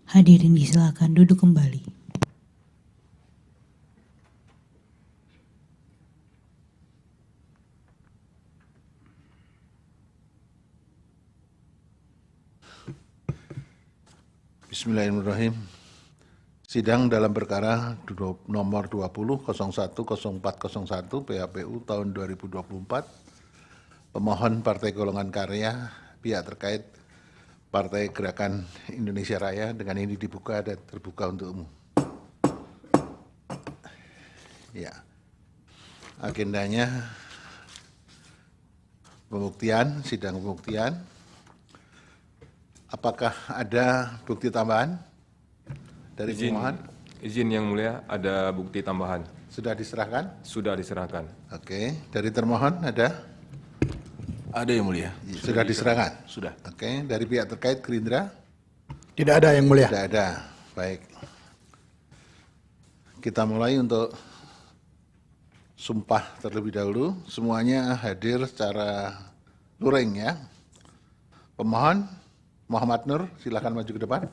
Hadirin disilakan duduk kembali. Bismillahirrahmanirrahim. Sidang dalam perkara nomor 20-01-0401 PHPU tahun 2024. Pemohon Partai Golongan Karya, pihak terkait Partai Gerakan Indonesia Raya dengan ini dibuka dan terbuka untuk umum. Ya, agendanya pembuktian, sidang pembuktian. Apakah ada bukti tambahan dari pemohon? Izin Yang Mulia, ada bukti tambahan. Sudah diserahkan? Sudah diserahkan. Oke, dari termohon ada? Ada Yang Mulia. Sudah diserahkan? Sudah. Oke, dari pihak terkait Gerindra? Tidak ada Yang Mulia. Tidak ada. Baik. Kita mulai untuk sumpah terlebih dahulu. Semuanya hadir secara luring ya. Pemohon Muhammad Nur, silakan maju ke depan.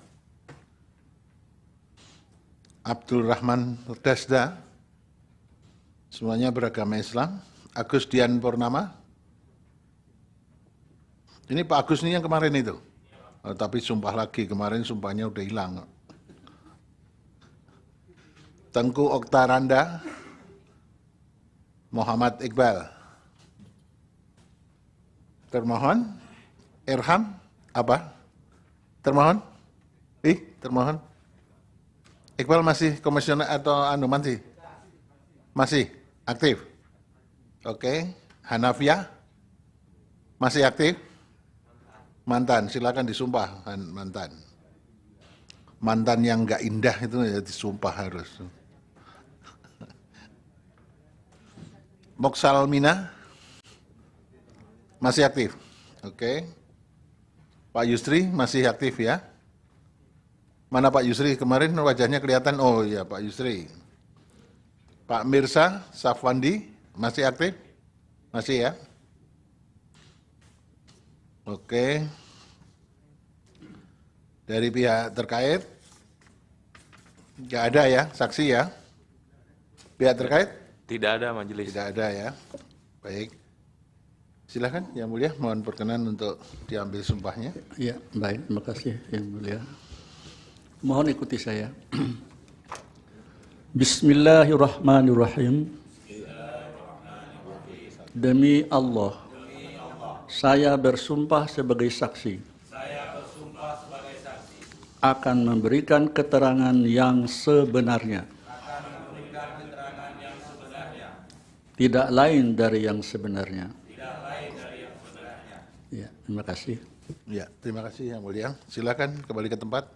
Abdul Rahman Desda, semuanya beragama Islam. Agus Dian Purnama. Ini Pak Agus ini yang kemarin itu. Oh, tapi sumpah lagi, kemarin sumpahnya udah hilang. Tengku Oktaranda, Muhammad Iqbal. Termohon, Irham, apa? Termohon? Termohon. Iqbal masih komisioner atau masih? Masih aktif? Oke. Hanafiah? Masih aktif? Mantan, silakan disumpah mantan. Mantan yang enggak indah itu ya disumpah harus. Moksal Mina? Masih aktif? Oke. Pak Yusri masih aktif ya? Mana Pak Yusri? Kemarin wajahnya kelihatan, oh iya Pak Yusri. Pak Mirsa Safwandi masih aktif? Masih ya? Oke. Dari pihak terkait? Nggak ada ya, saksi ya? Pihak terkait? Tidak ada majelis. Tidak ada ya. Baik. Silakan Yang Mulia, mohon perkenan untuk diambil sumpahnya. Ya, baik, terima kasih Yang Mulia. Mohon ikuti saya. Bismillahirrahmanirrahim. Demi Allah, saya bersumpah sebagai saksi. Akan memberikan keterangan yang sebenarnya. Tidak lain dari yang sebenarnya. Ya, terima kasih. Ya, terima kasih Yang Mulia. Silakan kembali ke tempat.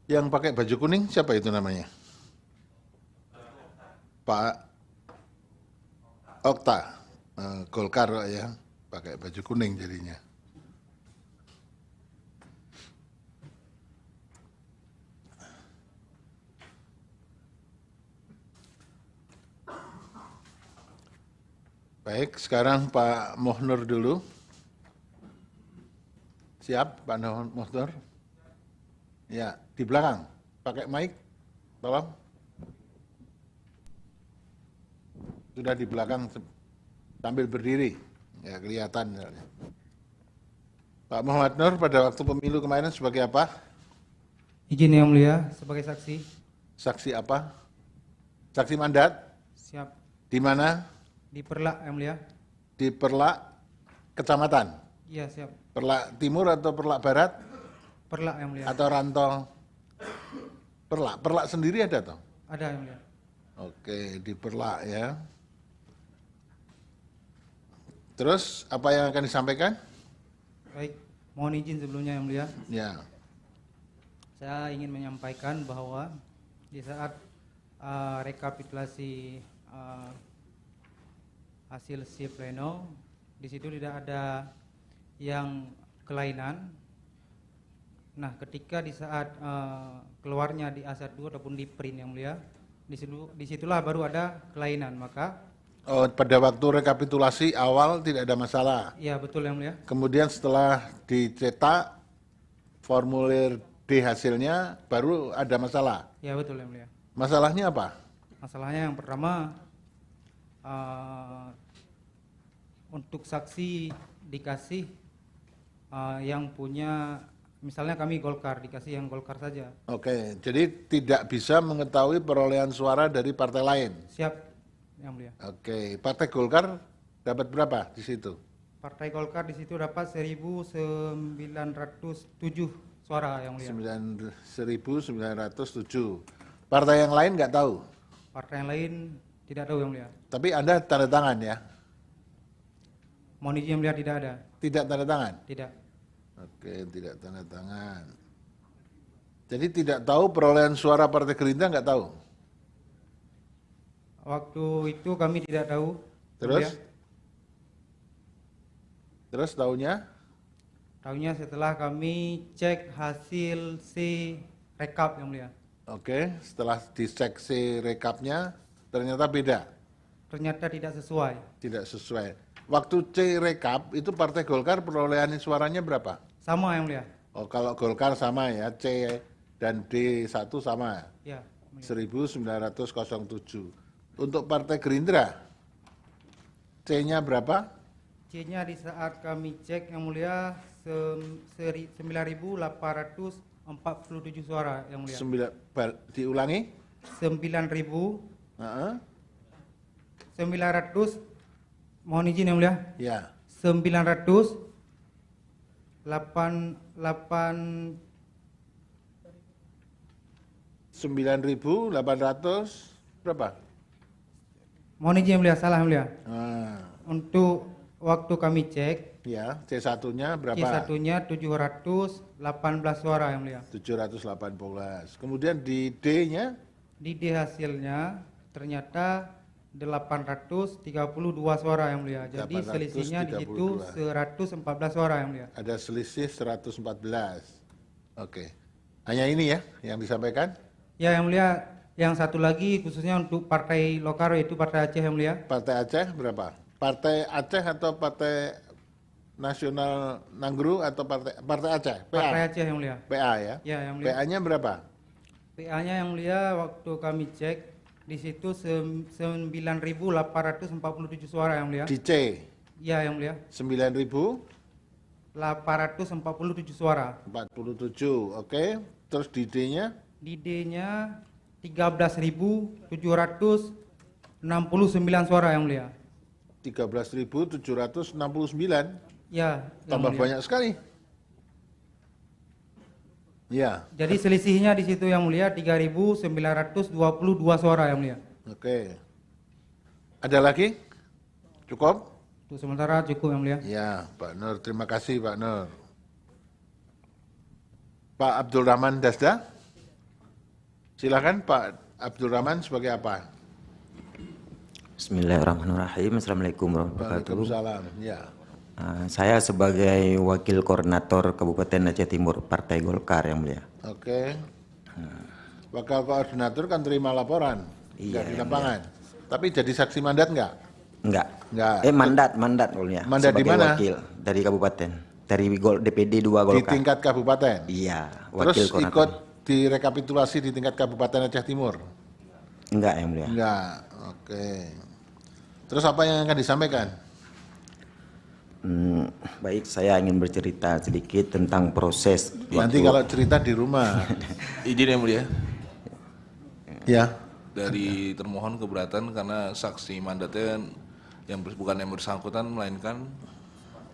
Yang pakai baju kuning siapa itu namanya? Pak Okta, Golkar ya, pakai baju kuning jadinya. Baik, sekarang Pak Mohnur dulu. Siap, Pak Mohnur? Ya, di belakang. Pakai mic, tolong. Sudah di belakang sambil berdiri, ya kelihatan. Pak Muhammad Nur pada waktu pemilu kemarin sebagai apa? Izin Yang Mulia, sebagai saksi. Saksi apa? Saksi mandat? Siap. Di mana? Di Perlak Yang Mulia. Di Perlak Kecamatan? Iya, siap. Perlak Timur atau Perlak Barat? Perlak Yang Mulia. Atau Rantau? Perlak. Perlak sendiri ada toh? Ada Yang Mulia. Oke, di Perlak ya. Terus apa yang akan disampaikan? Baik, mohon izin sebelumnya Yang Mulia. Ya. Saya ingin menyampaikan bahwa di saat rekapitulasi hasil si pleno, di situ tidak ada yang kelainan. Nah, ketika di saat keluarnya di A1 ataupun di print Yang Mulia, disitulah baru ada kelainan. Maka Oh, pada waktu rekapitulasi awal tidak ada masalah. Ya betul yang mulia. Kemudian setelah dicetak formulir D hasilnya baru ada masalah. Ya betul yang mulia. Masalahnya apa? Masalahnya yang pertama untuk saksi dikasih yang punya, misalnya kami Golkar, dikasih yang Golkar saja. Oke, jadi tidak bisa mengetahui perolehan suara dari partai lain. Siap yang mulia. Oke, partai Golkar dapat berapa di situ? Partai Golkar di situ dapat 1.907 suara yang mulia. 1.907. Partai yang lain nggak tahu. Partai yang lain tidak tahu yang mulia. Tapi Anda tanda tangan ya? Mohon izin yang mulia tidak ada. Tidak tanda tangan? Tidak. Oke, tidak tanda tangan. Jadi tidak tahu perolehan suara Partai Gerindra nggak tahu? Waktu itu kami tidak tahu. Terus? Yang mulia. Terus tahunya? Tahunya setelah kami cek hasil C rekap yang mulia. Oke, setelah dicek si rekapnya ternyata beda, Ternyata tidak sesuai. tidak sesuai. Waktu C rekap itu Partai Golkar perolehan suaranya berapa? Sama yang mulia. Oh, kalau Golkar sama ya, C dan D1 sama, Ya. Mulia. 1907. Untuk Partai Gerindra, C-nya berapa? C-nya di saat kami cek yang mulia 9.847 suara yang mulia. Diulangi? 9.900, Heeh. mohon izin yang mulia. Ya, 9.800 berapa? Mohon izin yang mulia, salah yang mulia. Nah, Untuk waktu kami cek, ya, C1-nya berapa? C1-nya 718 suara yang mulia. 718. Kemudian di D-nya Di D hasilnya ternyata 832 suara yang mulia. Jadi selisihnya di situ 114 suara yang mulia. ada selisih 114. Oke. Hanya ini ya yang disampaikan? Ya yang mulia, yang satu lagi khususnya untuk partai lokal yaitu Partai Aceh yang mulia. Partai Aceh berapa? Partai Aceh atau Partai Nasional Nanggru atau Partai Aceh? PA? Partai Aceh yang mulia. PA ya? Ya yang mulia. PA-nya berapa? PA-nya yang mulia waktu kami cek di situ 9.847 suara yang mulia. Di C Ya yang mulia. 9.047. 847 suara. Oke. Terus di D-nya Di D-nya 13.769 suara yang mulia. 13.769. Ya, yang Tambah mulia. banyak sekali. Ya. Jadi selisihnya di situ yang mulia 3.922 suara yang mulia. Oke. Ada lagi? Cukup? Untuk sementara cukup yang mulia. Ya, Pak Nur. Terima kasih, Pak Nur. Pak Abdul Rahman Dasda. Silakan Pak Abdul Rahman sebagai apa? Bismillahirrahmanirrahim. Assalamualaikum warahmatullahi wabarakatuh. Waalaikumsalam. Ya. Saya sebagai Wakil Koordinator Kabupaten Aceh Timur Partai Golkar yang mulia. Oke. Wakil koordinator kan terima laporan, Iya, nggak di yang lapangan. Tapi jadi saksi mandat nggak? Enggak. Enggak. Mandat mulia. Mandat di sebagai mana? wakil dari kabupaten. Dari DPD 2 Di Golkar. tingkat kabupaten. Iya, Terus wakil koordinator. ikut direkapitulasi di tingkat Kabupaten Aceh Timur? Enggak yang mulia. Enggak. Oke. Terus apa yang akan disampaikan? Baik, saya ingin bercerita sedikit tentang proses. Nanti kalau cerita di rumah. Izin yang mulia, Ya. dari termohon keberatan karena saksi mandatnya yang bukan yang bersangkutan melainkan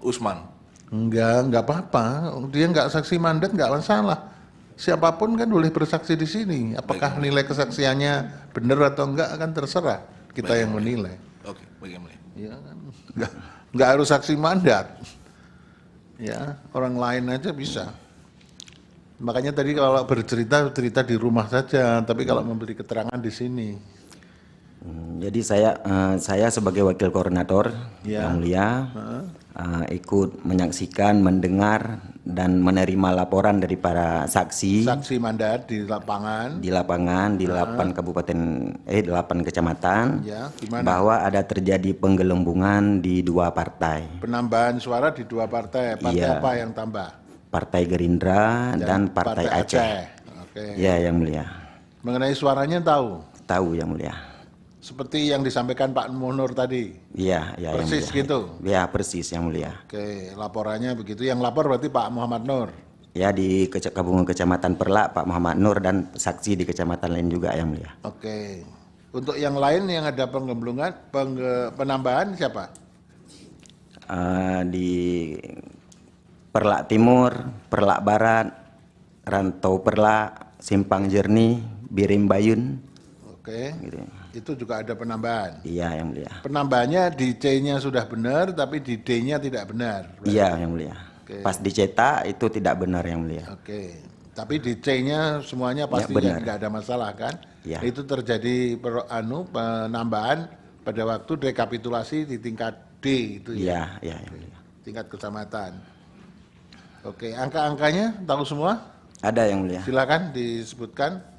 Usman. Enggak apa-apa. Dia enggak saksi mandat enggak masalah. Siapapun kan boleh bersaksi di sini. Apakah nilai kesaksiannya benar atau enggak akan terserah kita Baik, yang menilai. Oke, baik yang mulia. Ya kan. Enggak harus saksi mandat. Ya, orang lain aja bisa. Makanya tadi kalau bercerita cerita di rumah saja, tapi kalau memberi keterangan di sini. Jadi saya sebagai wakil koordinator Ya. Yang Mulia ikut menyaksikan, mendengar dan menerima laporan dari para saksi Saksi mandat di lapangan. di lapangan di 8 kecamatan Ya, gimana? bahwa ada terjadi penggelembungan di 2 partai, Penambahan suara di 2 partai. Partai Iya. apa yang tambah? Partai Gerindra dan Partai Aceh. Oke. Ya, Yang Mulia. Mengenai suaranya tahu? Tahu Yang Mulia. Seperti yang disampaikan Pak Munur tadi. Iya, ya, Yang Persis Mulia. gitu? Ya, persis Yang Mulia. Oke, laporannya begitu. Yang lapor berarti Pak Muhammad Nur. Ya, di gabungan Kecamatan Perlak Pak Muhammad Nur dan saksi di kecamatan lain juga Yang Mulia. Oke. Untuk yang lain yang ada penambahan siapa? Di Perlak Timur, Perlak Barat, Rantau Perlak, Simpang Jernih, Birim Bayun. Oke. Gitu. Itu juga ada penambahan. Iya Yang Mulia. Penambahannya di C-nya sudah benar, tapi di D-nya tidak benar. Iya Yang Mulia. Oke. Pas dicetak itu tidak benar Yang Mulia. Oke. Tapi di C-nya semuanya pasti benar. tidak ada masalah kan? Ya. Itu terjadi penambahan pada waktu rekapitulasi di tingkat D itu ya. Iya, Yang Mulia. Tingkat kecamatan. Oke, angka-angkanya tahu semua? Ada Yang Mulia. Silakan disebutkan.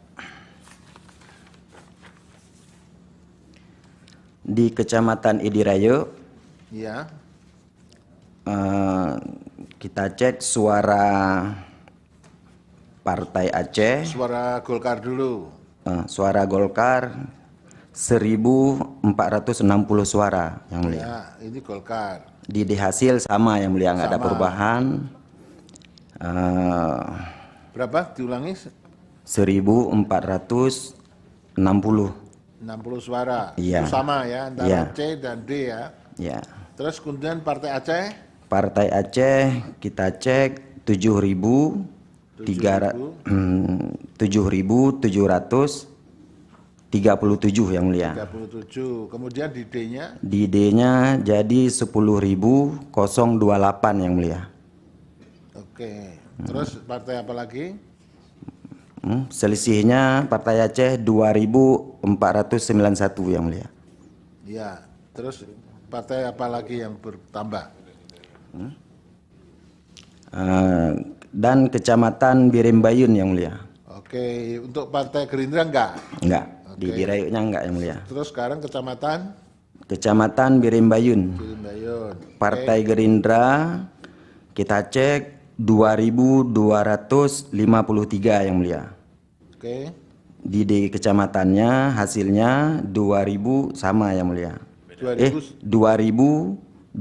Di Kecamatan Idirayu Ya. kita cek suara Partai Aceh, Suara Golkar dulu. suara Golkar 1.460 suara Yang Mulia. Ya, ini Golkar. Di hasil sama Yang Mulia, nggak ada Sama. perubahan. Berapa? Diulangi. 1.460. 60 suara. Iya. Itu sama ya antara Iya. C dan D ya. Ya. Terus kemudian Partai Aceh Partai Aceh kita cek 7.737 Yang Mulia. 37. Kemudian di D-nya Di D-nya jadi 10.028 Yang Mulia. oke. Terus partai apa lagi? Selisihnya Partai Aceh 2.491 Yang Mulia. Ya. Terus partai apa lagi yang bertambah? Dan Kecamatan Birim Bayun Yang Mulia. Oke. Untuk Partai Gerindra enggak? Enggak, di Oke. Dirayunya enggak Yang Mulia. Terus sekarang Kecamatan Kecamatan Birim Bayun. Bayun. Partai Gerindra kita cek 2.253 Yang Mulia. Oke. Di kecamatannya hasilnya 2.000 sama Yang Mulia. 2.259,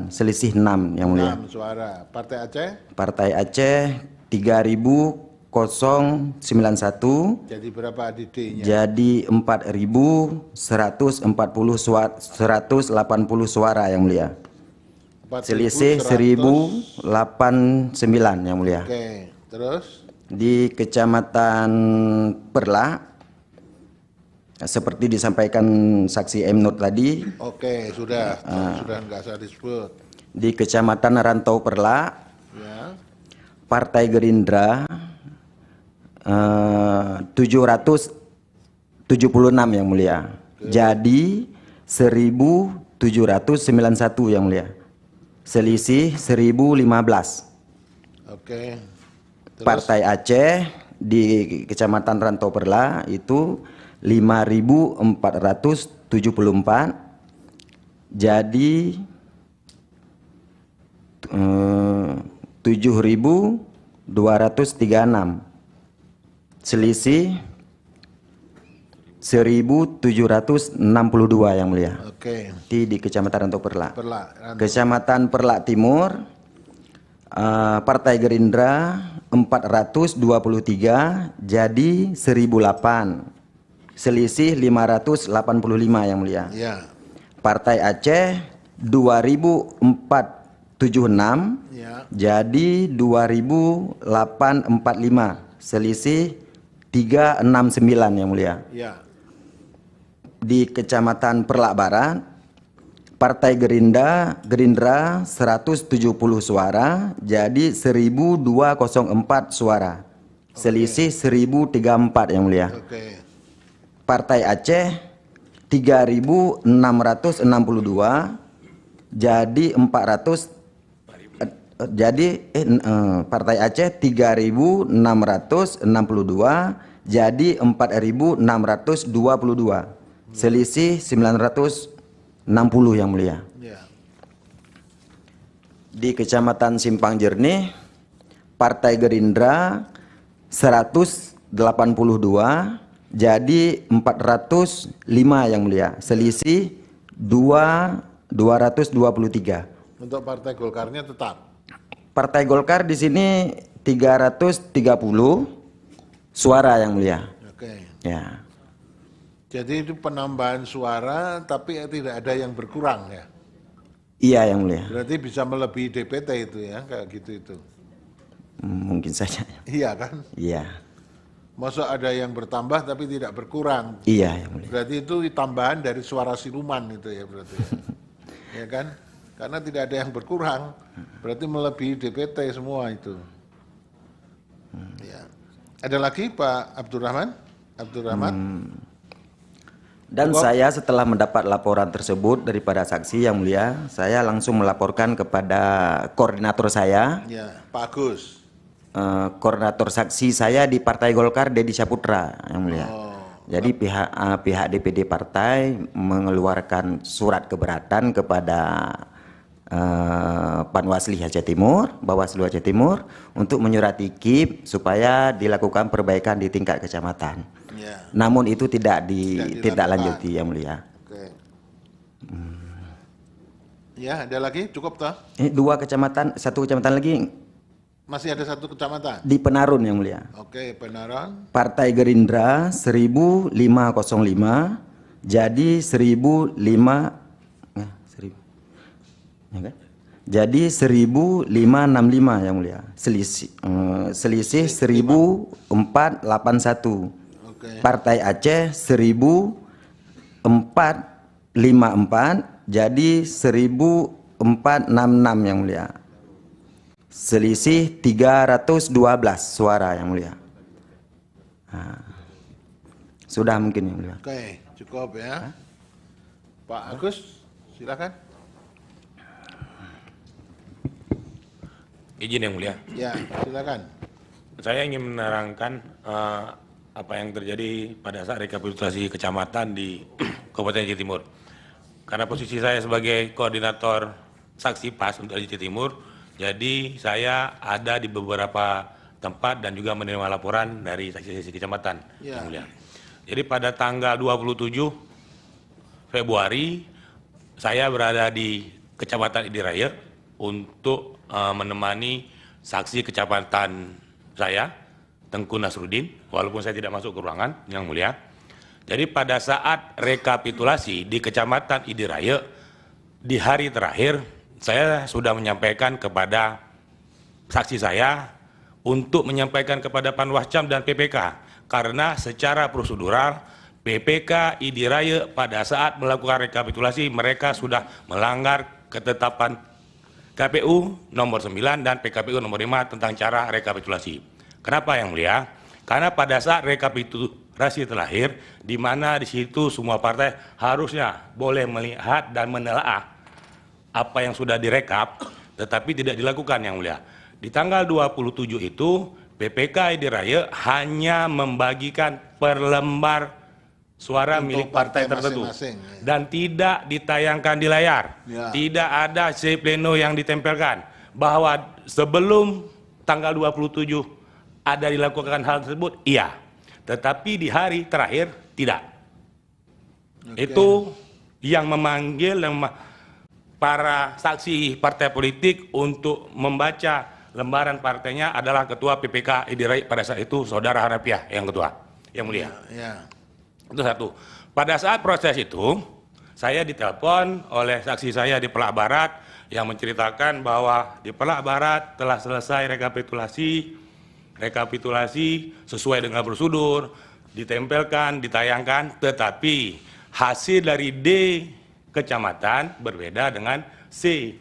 selisih 6 Yang Mulia. 6 suara. Partai Aceh Partai Aceh 3.091 jadi berapa di D-nya? jadi 4.180 suara Yang Mulia. 4.100. Selisih 1.089 Yang Mulia. Oke. Terus Di Kecamatan Perlak seperti disampaikan saksi M. Nur tadi, oke, sudah nggak usah disebut. di Kecamatan Rantau Perlak Ya. Partai Gerindra 776 Yang Mulia. Jadi 1.791 Yang Mulia. Selisih 1.015. Oke. Terus Partai Aceh di Kecamatan Rantau Perlak itu 5.474. Jadi 7.236. Selisih 1.762 Yang Mulia. oke. Di Kecamatan Rantau Perlak. Perlak. Kecamatan Perlak Timur Partai Gerindra 423 jadi 1.008. Selisih 585 Yang Mulia. Ya. Partai Aceh 2.476 Ya. jadi 2.845. Selisih 369 Yang Mulia. Ya. Di Kecamatan Perlak Barat Partai Gerindra 170 suara jadi 1.204 suara. Selisih 1.034 Yang Mulia. Oke. Partai Aceh 3.662, jadi 400 Partai Aceh 3.662 jadi 4.622, selisih 960 yang mulia. Ya. Di Kecamatan Simpang Jernih, Partai Gerindra 182 jadi 405 yang mulia, selisih 223. Untuk Partai Golkarnya tetap. Partai Golkar di sini 330 suara yang mulia. Oke. Ya. Jadi itu penambahan suara tapi tidak ada yang berkurang ya. Iya yang mulia. Berarti bisa melebihi DPT itu ya, kayak gitu itu. Mungkin saja. Iya kan? Iya. Masa ada yang bertambah tapi tidak berkurang. Iya yang mulia. Berarti itu tambahan dari suara siluman itu ya berarti. Ya kan? Karena tidak ada yang berkurang, berarti melebihi DPT semua itu. Ya. Ada lagi Pak Abdurrahman? Dan saya setelah mendapat laporan tersebut daripada saksi yang mulia, saya langsung melaporkan kepada koordinator saya, Ya, Pak Agus. koordinator saksi saya di Partai Golkar, Dedi Saputra yang mulia. Jadi pihak DPD partai mengeluarkan surat keberatan kepada Panwasli Aceh Timur, Bawaslu Aceh Timur untuk menyurati KIP supaya dilakukan perbaikan di tingkat kecamatan. Ya. Namun itu tidak dilakukan. lanjuti yang mulia. Oke. Ya, ada lagi? Cukup toh? Satu kecamatan lagi Masih ada satu kecamatan? di Penarun yang mulia. Oke, Penaran. Partai Gerindra 1505 jadi 1005 ya kan? Jadi 1565 yang mulia. Selisih 1481. Oke. Partai Aceh 1454 jadi 1466 yang mulia. Selisih 312 suara yang mulia. Nah, sudah mungkin yang mulia. Oke, cukup ya. Pak Agus, silakan. Izin yang mulia. Ya, silakan. Saya ingin menerangkan apa yang terjadi pada saat rekapitulasi kecamatan di Kabupaten Aceh Timur. Karena posisi saya sebagai koordinator saksi PAS untuk Aceh Timur, jadi saya ada di beberapa tempat dan juga menerima laporan dari saksi-saksi kecamatan Ya. yang mulia. Jadi pada tanggal 27 Februari saya berada di Kecamatan Idiraya untuk menemani saksi kecamatan saya, Tengku Nasruddin, walaupun saya tidak masuk ke ruangan, yang mulia. Jadi pada saat rekapitulasi di Kecamatan Idiraya, di hari terakhir, saya sudah menyampaikan kepada saksi saya untuk menyampaikan kepada Panwascam dan PPK, karena secara prosedural PPK Idiraya pada saat melakukan rekapitulasi mereka sudah melanggar ketetapan KPU nomor 9 dan PKPU nomor 5 tentang cara rekapitulasi. Kenapa yang mulia? Karena pada saat rekapitulasi terakhir, di mana di situ semua partai harusnya boleh melihat dan menelaah apa yang sudah direkap, tetapi tidak dilakukan yang mulia. Di tanggal 27 itu, PPK Idiraya hanya membagikan per lembar suara Untuk milik partai tertentu masing-masing, ya. dan tidak ditayangkan di layar. Ya. Tidak ada C pleno yang ditempelkan bahwa sebelum tanggal 27 ada dilakukan hal tersebut, iya. Tetapi di hari terakhir tidak. Oke. Itu yang memanggil para saksi partai politik untuk membaca lembaran partainya adalah Ketua PPK Idiraya pada saat itu, Saudara Hanafiah yang ketua, yang mulia. Ya. Itu satu. Pada saat proses itu, saya ditelepon oleh saksi saya di Pelak Barat yang menceritakan bahwa di Pelak Barat telah selesai rekapitulasi sesuai dengan prosedur, ditempelkan, ditayangkan, tetapi hasil dari D kecamatan berbeda dengan C.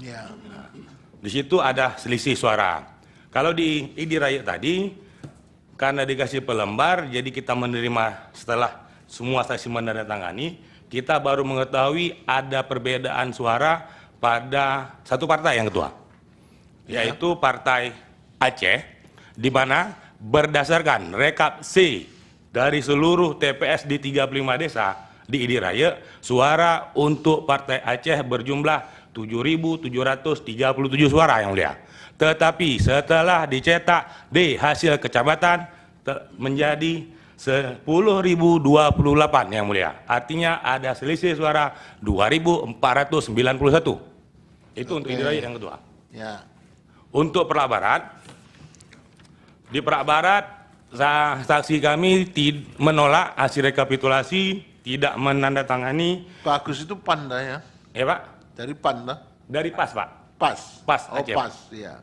Ya. Di situ ada selisih suara. Kalau di Idiraya tadi, karena dikasih pelembar, jadi kita menerima setelah semua saksi menandatangani, kita baru mengetahui ada perbedaan suara pada satu partai yang ketua, yaitu Partai Aceh, di mana berdasarkan rekap C dari seluruh TPS di 35 desa di ID Raya, suara untuk Partai Aceh berjumlah 7.737 suara yang mulia. Tetapi setelah dicetak di hasil kecamatan menjadi 10.028 yang mulia. Artinya ada selisih suara 2.491. Itu untuk ID Raya yang kedua. Ya. Untuk Perak Barat, di Perak Barat saksi kami menolak hasil rekapitulasi, tidak menandatangani. Pak Agus itu PAN dah ya? Ya Pak? Dari PAN dah? Dari PAS Pak. PAS? PAS Oh Aceh. PAS, iya.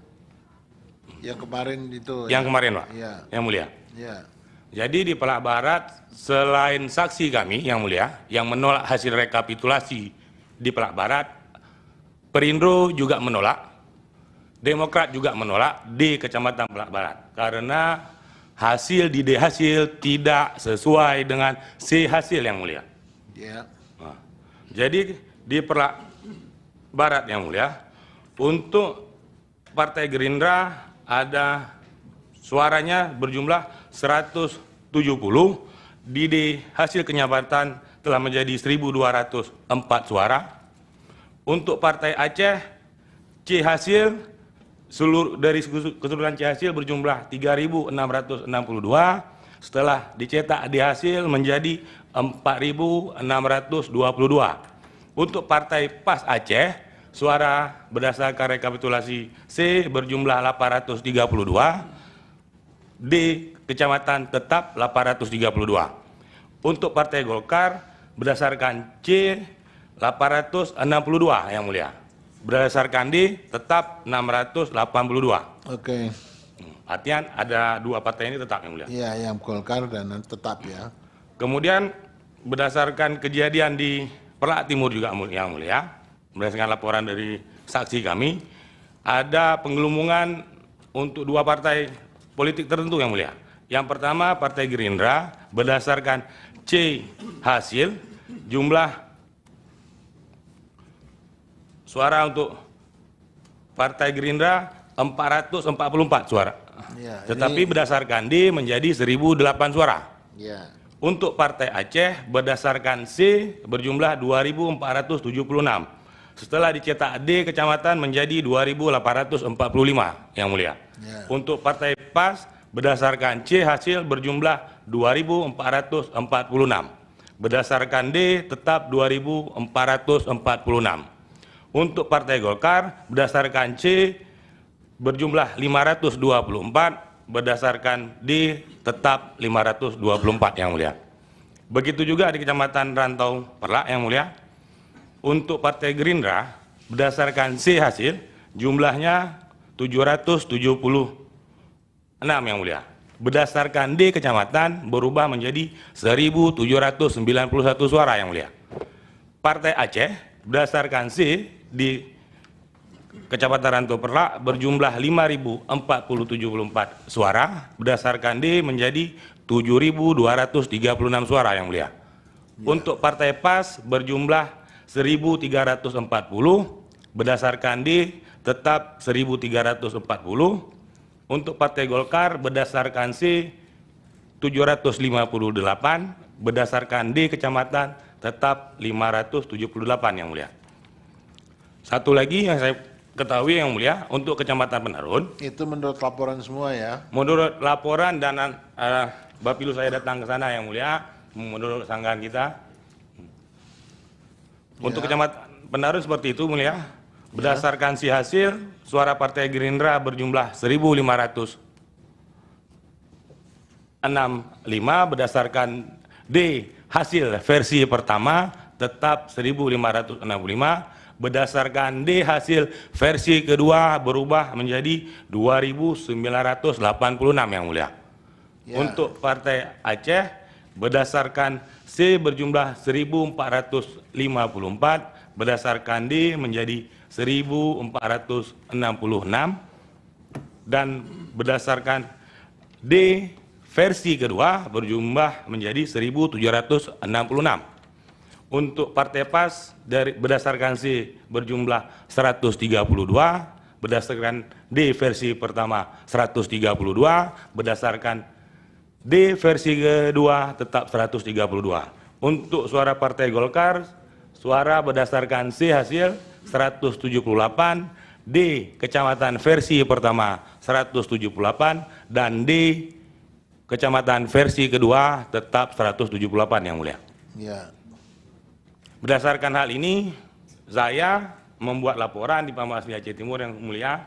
Yang kemarin itu. Yang ya? kemarin Pak, Iya. yang mulia. Iya. Jadi di Perak Barat, selain saksi kami yang mulia, yang menolak hasil rekapitulasi di Perak Barat, Perindro juga menolak, Demokrat juga menolak di Kecamatan Perak Barat. Karena hasil di D hasil tidak sesuai dengan C hasil yang mulia. Ya. Nah, jadi di Perak Barat yang mulia, untuk Partai Gerindra ada suaranya berjumlah 170, di hasil kenyabatan telah menjadi 1.204 suara. Untuk Partai Aceh, C hasil dari keseluruhan C hasil berjumlah 3.662, setelah dicetak di hasil menjadi 4.622. Untuk Partai PAS Aceh, suara berdasarkan rekapitulasi C berjumlah 832, D kecamatan tetap 832. Untuk Partai Golkar berdasarkan C 862 yang mulia. Berdasarkan D tetap 682. Oke. Artinya ada dua partai ini tetap yang mulia. Iya, yang Golkar dan tetap ya. Kemudian berdasarkan kejadian di Perak Timur juga yang mulia, berdasarkan laporan dari saksi kami, ada penggelembungan untuk dua partai politik tertentu yang mulia. Yang pertama Partai Gerindra berdasarkan C hasil jumlah suara untuk Partai Gerindra 444 suara. Ya, Tetapi berdasarkan D menjadi 1.008 suara. Ya. Untuk Partai Aceh berdasarkan C berjumlah 2.476. Setelah dicetak D kecamatan menjadi 2.845 yang mulia. Ya. Untuk Partai PAS berdasarkan C hasil berjumlah 2.446. Berdasarkan D tetap 2.446. Untuk Partai Golkar berdasarkan C berjumlah 524, berdasarkan D tetap 524 yang mulia. Begitu juga di Kecamatan Rantau Perlak yang mulia. Untuk Partai Gerindra berdasarkan C hasil jumlahnya 776 yang mulia. Berdasarkan D kecamatan berubah menjadi 1.791 suara yang mulia. Partai Aceh berdasarkan C di Kecamatan Rantau Perlak berjumlah 5.474 suara, berdasarkan D menjadi 7.236 suara yang mulia. Untuk Partai PAS berjumlah 1.340, berdasarkan D tetap 1.340. Untuk Partai Golkar berdasarkan C 758, berdasarkan D kecamatan tetap 578 yang mulia. Satu lagi yang saya ketahui yang mulia, untuk Kecamatan Penarun. Itu menurut laporan semua ya? Menurut laporan dan Bapilu saya datang ke sana yang mulia, menurut sanggahan kita. Untuk Kecamatan Penarun seperti itu mulia. Berdasarkan si hasil, suara Partai Gerindra berjumlah 1.565, berdasarkan D hasil versi pertama tetap 1.565, berdasarkan D hasil versi kedua berubah menjadi 2.986 yang mulia. Ya. Untuk Partai Aceh berdasarkan C berjumlah 1.454, berdasarkan D menjadi 1.466, dan berdasarkan D versi kedua berjumlah menjadi 1.766. Untuk partai PAS berdasarkan C berjumlah 132, berdasarkan D versi pertama 132, berdasarkan D versi kedua tetap 132. Untuk suara Partai Golkar, suara berdasarkan C hasil 178, D kecamatan versi pertama 178, dan D kecamatan versi kedua tetap 178 yang mulia. Ya. Berdasarkan hal ini, saya membuat laporan di Bawaslu Aceh Timur yang mulia.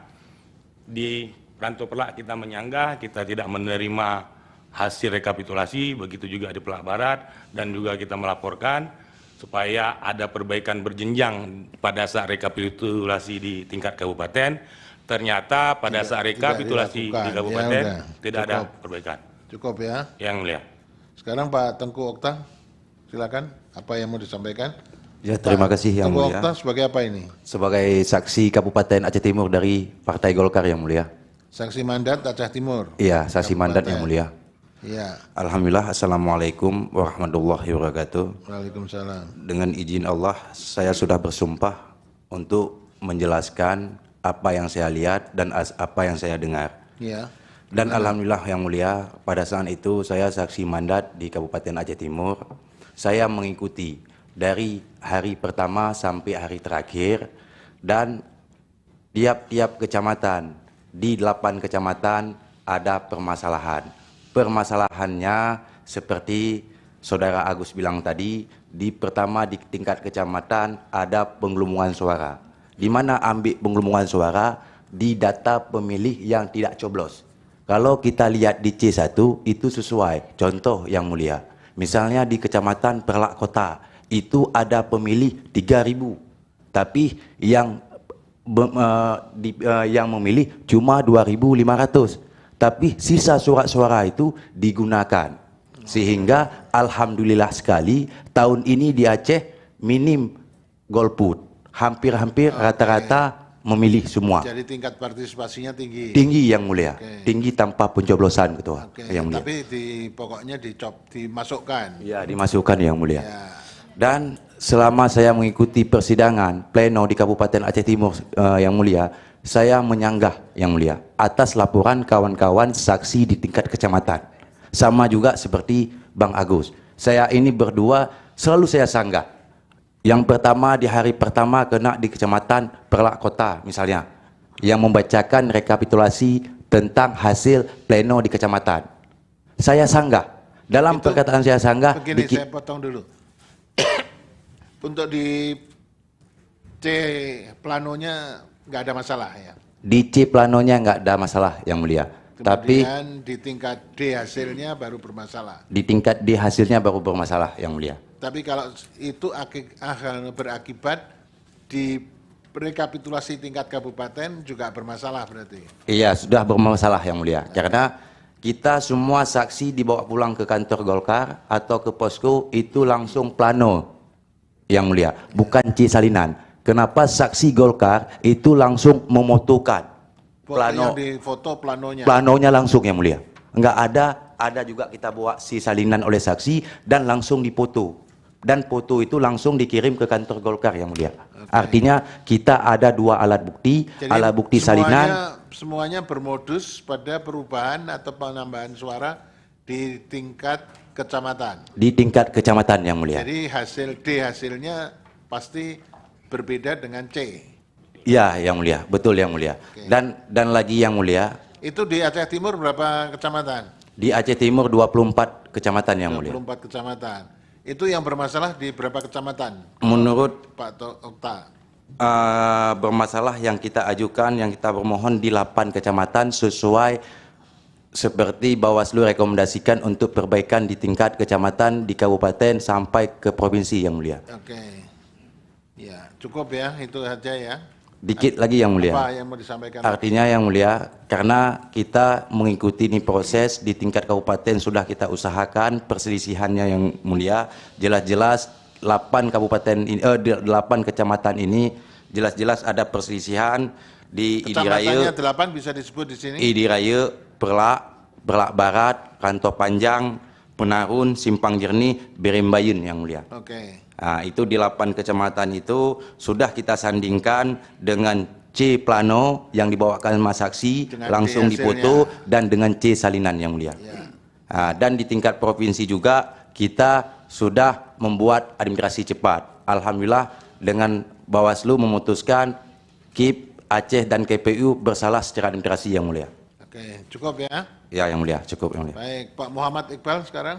Di Rantau Pelak kita menyanggah, kita tidak menerima hasil rekapitulasi, begitu juga di Pelak Barat, dan juga kita melaporkan supaya ada perbaikan berjenjang pada saat rekapitulasi di tingkat kabupaten. Ternyata pada saat rekapitulasi di kabupaten tidak ada perbaikan. Cukup ya. Yang mulia. Sekarang Pak Tengku Okta, silakan. Apa yang mau disampaikan? Ya, terima kasih yang Tengku mulia. Okta sebagai apa ini? Sebagai saksi Kabupaten Aceh Timur dari Partai Golkar yang mulia. Saksi mandat Aceh Timur. Iya, saksi mandat Kabupaten. yang mulia. Iya. Alhamdulillah, Assalamualaikum warahmatullahi wabarakatuh. Waalaikumsalam. Dengan izin Allah, saya sudah bersumpah untuk menjelaskan apa yang saya lihat dan apa yang saya dengar. Iya. Dan alhamdulillah yang mulia, pada saat itu saya saksi mandat di Kabupaten Aceh Timur. Saya mengikuti dari hari pertama sampai hari terakhir, dan tiap-tiap kecamatan, di 8 kecamatan ada permasalahan. Permasalahannya seperti Saudara Agus bilang tadi, pertama di tingkat kecamatan ada penggelembungan suara. Di mana ambil penggelembungan suara di data pemilih yang tidak coblos. Kalau kita lihat di C1 itu sesuai. Contoh yang mulia, misalnya di Kecamatan Perlak Kota itu ada pemilih 3.000, tapi yang memilih cuma 2.500. Tapi sisa surat-suara itu digunakan. Sehingga alhamdulillah sekali tahun ini di Aceh minim golput. Hampir-hampir rata-rata memilih semua. Jadi tingkat partisipasinya tinggi. Tinggi yang mulia. Tinggi tanpa pencoblosan ketua. Yang mulia. Tapi pokoknya dimasukkan. Ya, dimasukkan yang mulia. Ya. Dan selama saya mengikuti persidangan pleno di Kabupaten Aceh Timur yang mulia, saya menyanggah yang mulia atas laporan kawan-kawan saksi di tingkat kecamatan. Sama juga seperti Bang Agus. Saya ini berdua selalu saya sanggah. Yang pertama di hari pertama kena di Kecamatan Perlak Kota misalnya, yang membacakan rekapitulasi tentang hasil pleno di kecamatan. Saya sanggah. Dalam perkataan saya sanggah. Begini, saya potong dulu. Untuk di C planonya nggak ada masalah ya. Di C planonya nggak ada masalah yang mulia. Kemudian di tingkat D hasilnya baru bermasalah. Di tingkat D hasilnya baru bermasalah yang mulia. Tapi kalau itu akan berakibat di rekapitulasi tingkat kabupaten juga bermasalah berarti. Iya, sudah bermasalah yang mulia. Karena kita semua saksi dibawa pulang ke kantor Golkar atau ke posko itu langsung plano yang mulia, bukan C salinan. Kenapa saksi Golkar itu langsung memotokan plano, yang di foto planonya. Planonya langsung yang mulia. Enggak ada juga kita bawa C salinan oleh saksi dan langsung dipoto. Dan foto itu langsung dikirim ke kantor Golkar yang mulia. Artinya kita ada 2 alat bukti. Jadi alat bukti salinan. Semuanya bermodus pada perubahan atau penambahan suara di tingkat kecamatan. Di tingkat kecamatan yang mulia. Jadi hasil D hasilnya pasti berbeda dengan C. Ya yang mulia, betul yang mulia. Dan lagi yang mulia. Itu di Aceh Timur berapa kecamatan? Di Aceh Timur 24 kecamatan yang mulia. 24 kecamatan. Itu yang bermasalah di berapa kecamatan? Menurut Pak Okta. Bermasalah yang kita ajukan, yang kita bermohon di 8 kecamatan sesuai seperti Bawaslu rekomendasikan untuk perbaikan di tingkat kecamatan, di kabupaten sampai ke provinsi yang mulia. Oke. Ya, cukup ya, itu saja ya. Dikit lagi yang mulia. Apa yang mau disampaikan? Artinya yang mulia, karena kita mengikuti ini proses di tingkat kabupaten sudah kita usahakan perselisihannya yang mulia, jelas-jelas 8 kecamatan ini jelas-jelas ada perselisihan di Idiraya. Kecamatannya 8 bisa disebut di sini? Idiraya, Perlak, Berlak Barat, Kantor Panjang, Penarun, Simpang Jernih, Berembayun yang mulia. Oke. Nah, itu di 8 kecamatan itu sudah kita sandingkan dengan C plano yang dibawakan mas saksi Dengan langsung C dipoto dan dengan C salinan yang mulia. Ya. Nah, dan di tingkat provinsi juga kita sudah membuat administrasi cepat. Alhamdulillah dengan Bawaslu memutuskan KIP Aceh dan KPU bersalah secara administrasi yang mulia. Oke, cukup ya. Ya yang mulia, cukup yang mulia. Baik, Pak Muhammad Iqbal sekarang.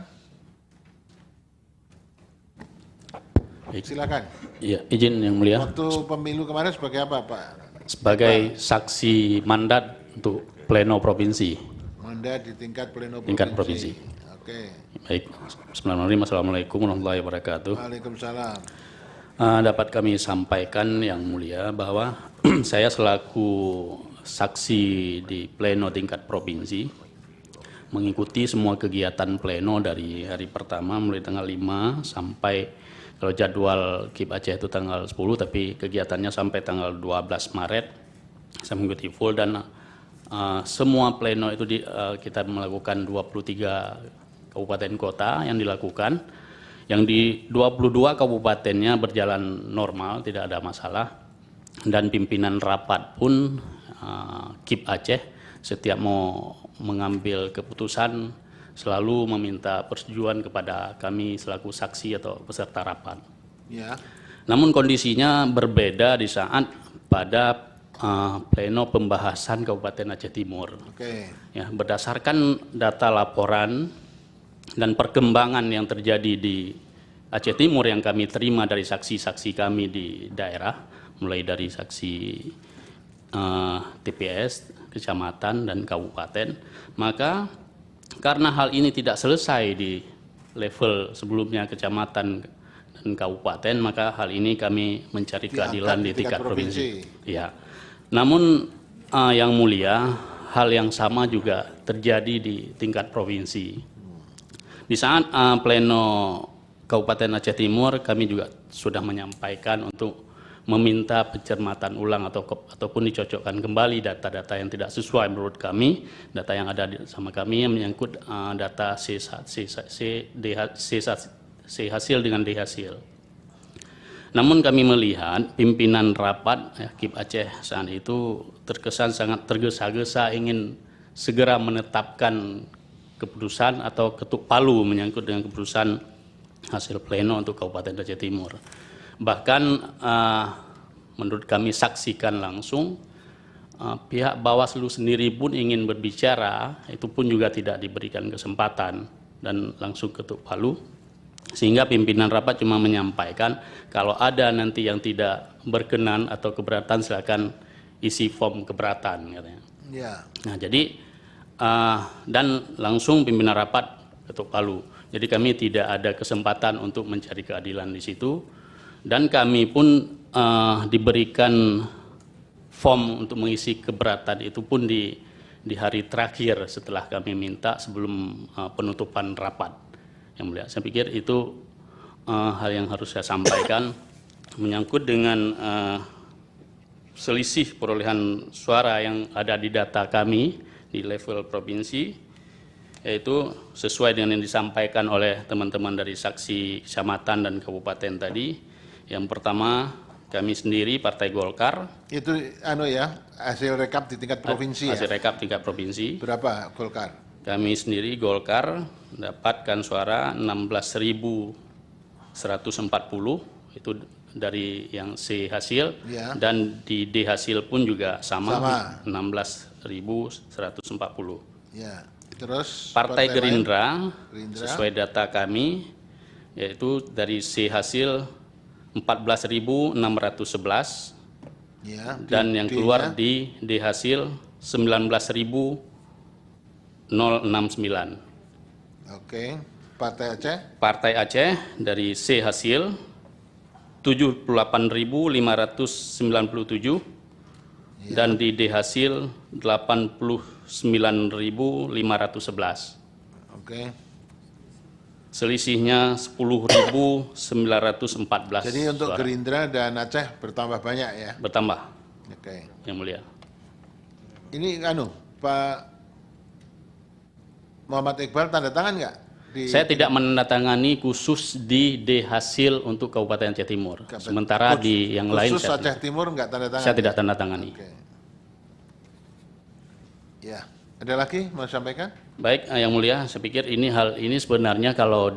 Silakan. Iya, izin yang mulia. Waktu pemilu kemarin sebagai apa, Pak? Sebagai saksi mandat untuk pleno provinsi. Mandat di tingkat pleno provinsi. Tingkat provinsi. Oke. Baik, Bismillahirrahmanirrahim. Assalamualaikum warahmatullahi wabarakatuh. Waalaikumsalam. Dapat kami sampaikan yang mulia bahwa saya selaku saksi di pleno tingkat provinsi mengikuti semua kegiatan pleno dari hari pertama mulai tanggal 5 sampai, kalau jadwal KIP Aceh itu tanggal 10, tapi kegiatannya sampai tanggal 12 Maret. Saya mengikuti full dan semua pleno itu kita melakukan 23 kabupaten kota yang dilakukan. Yang di 22 kabupatennya berjalan normal, tidak ada masalah. Dan pimpinan rapat pun KIP Aceh setiap mau mengambil keputusan selalu meminta persetujuan kepada kami selaku saksi atau peserta rapat. Ya. Namun kondisinya berbeda di saat pada pleno pembahasan Kabupaten Aceh Timur. Oke. Ya, berdasarkan data laporan dan perkembangan yang terjadi di Aceh Timur yang kami terima dari saksi-saksi kami di daerah, mulai dari saksi TPS, kecamatan dan kabupaten, maka karena hal ini tidak selesai di level sebelumnya kecamatan dan kabupaten, maka hal ini kami mencari keadilan di tingkat provinsi. Ya. Namun yang mulia, hal yang sama juga terjadi di tingkat provinsi. Di saat pleno Kabupaten Aceh Timur, kami juga sudah menyampaikan untuk meminta pencermatan ulang ataupun dicocokkan kembali data-data yang tidak sesuai menurut kami, data yang ada sama kami yang menyangkut data C hasil dengan D hasil. Namun kami melihat pimpinan rapat KIP Aceh saat itu terkesan sangat tergesa-gesa ingin segera menetapkan keputusan atau ketuk palu menyangkut dengan keputusan hasil pleno untuk Kabupaten Aceh Timur. Bahkan menurut kami saksikan langsung pihak Bawaslu sendiri pun ingin berbicara, itu pun juga tidak diberikan kesempatan dan langsung ketuk palu, sehingga pimpinan rapat cuma menyampaikan kalau ada nanti yang tidak berkenan atau keberatan silakan isi form keberatan katanya. Ya. Nah jadi dan langsung pimpinan rapat ketuk palu. Jadi kami tidak ada kesempatan untuk mencari keadilan di situ. Dan kami pun diberikan form untuk mengisi keberatan itu pun di hari terakhir setelah kami minta sebelum penutupan rapat. Yang mulia, saya pikir itu hal yang harus saya sampaikan menyangkut dengan selisih perolehan suara yang ada di data kami di level provinsi, yaitu sesuai dengan yang disampaikan oleh teman-teman dari saksi kecamatan dan kabupaten tadi. Yang pertama, kami sendiri Partai Golkar. Itu hasil rekap di tingkat provinsi hasil rekap tingkat provinsi. Berapa Golkar? Kami sendiri Golkar dapatkan suara 16.140, itu dari yang C hasil, ya. Dan di D hasil pun juga sama. 16.140. Ya. Terus Partai Gerindra sesuai data kami yaitu dari C hasil 14.611, ya, dan yang keluar di D hasil 19.069. Oke. Partai Aceh? Partai Aceh dari C hasil 78.597, ya, dan di D hasil 89.511. Oke. Selisihnya 10.914. Jadi untuk suara. Gerindra dan Aceh bertambah banyak ya? Bertambah. Oke. Yang mulia. Ini Pak Muhammad Iqbal tanda tangan nggak? Saya tidak menandatangani khusus di D hasil untuk Kabupaten Aceh Timur. Sementara di yang lain khusus Aceh Timur nggak tanda tangan? Saya tidak tanda tangani. Oke. Ya, ada lagi mau sampaikan? Baik, Yang Mulia, saya pikir hal ini sebenarnya kalau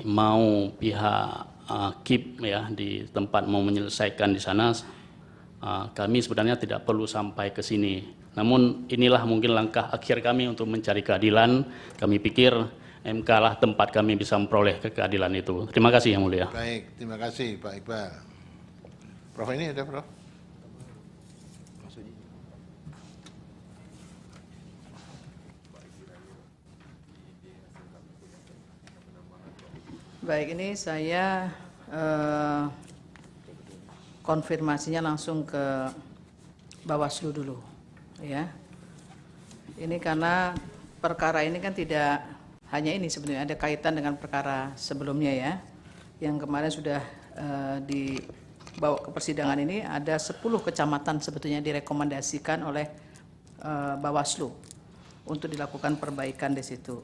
mau pihak KIP ya di tempat mau menyelesaikan di sana, kami sebenarnya tidak perlu sampai ke sini. Namun inilah mungkin langkah akhir kami untuk mencari keadilan. Kami pikir MK lah tempat kami bisa memperoleh keadilan itu. Terima kasih Yang Mulia. Baik, terima kasih Pak Iqbal. Prof ini ada Prof? Baik, ini saya konfirmasinya langsung ke Bawaslu dulu, ya. Ini karena perkara ini kan tidak hanya ini sebenarnya, ada kaitan dengan perkara sebelumnya ya, yang kemarin sudah dibawa ke persidangan ini. Ada 10 kecamatan sebetulnya direkomendasikan oleh Bawaslu untuk dilakukan perbaikan di situ.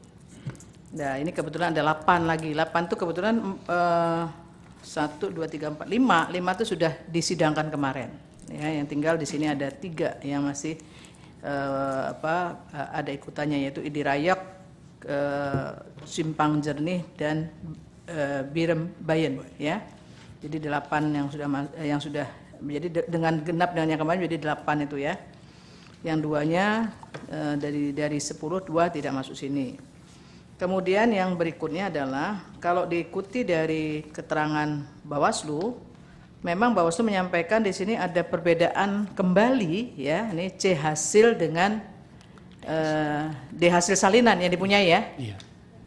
Nah ini kebetulan ada 8 lagi, 8 itu kebetulan 1, 2, 3, 4, 5 itu sudah disidangkan kemarin. Ya, yang tinggal di sini ada 3 yang masih ada ikutannya, yaitu Idirayak, Simpang Jernih dan Birem Bayen, ya. Jadi 8 yang sudah menjadi dengan genap dengan yang kemarin jadi 8 itu ya. Yang 2-nya dari 10 2 tidak masuk sini. Kemudian yang berikutnya adalah kalau diikuti dari keterangan Bawaslu, memang Bawaslu menyampaikan di sini ada perbedaan kembali ya, ini C hasil dengan D hasil salinan yang dipunyai ya. Iya.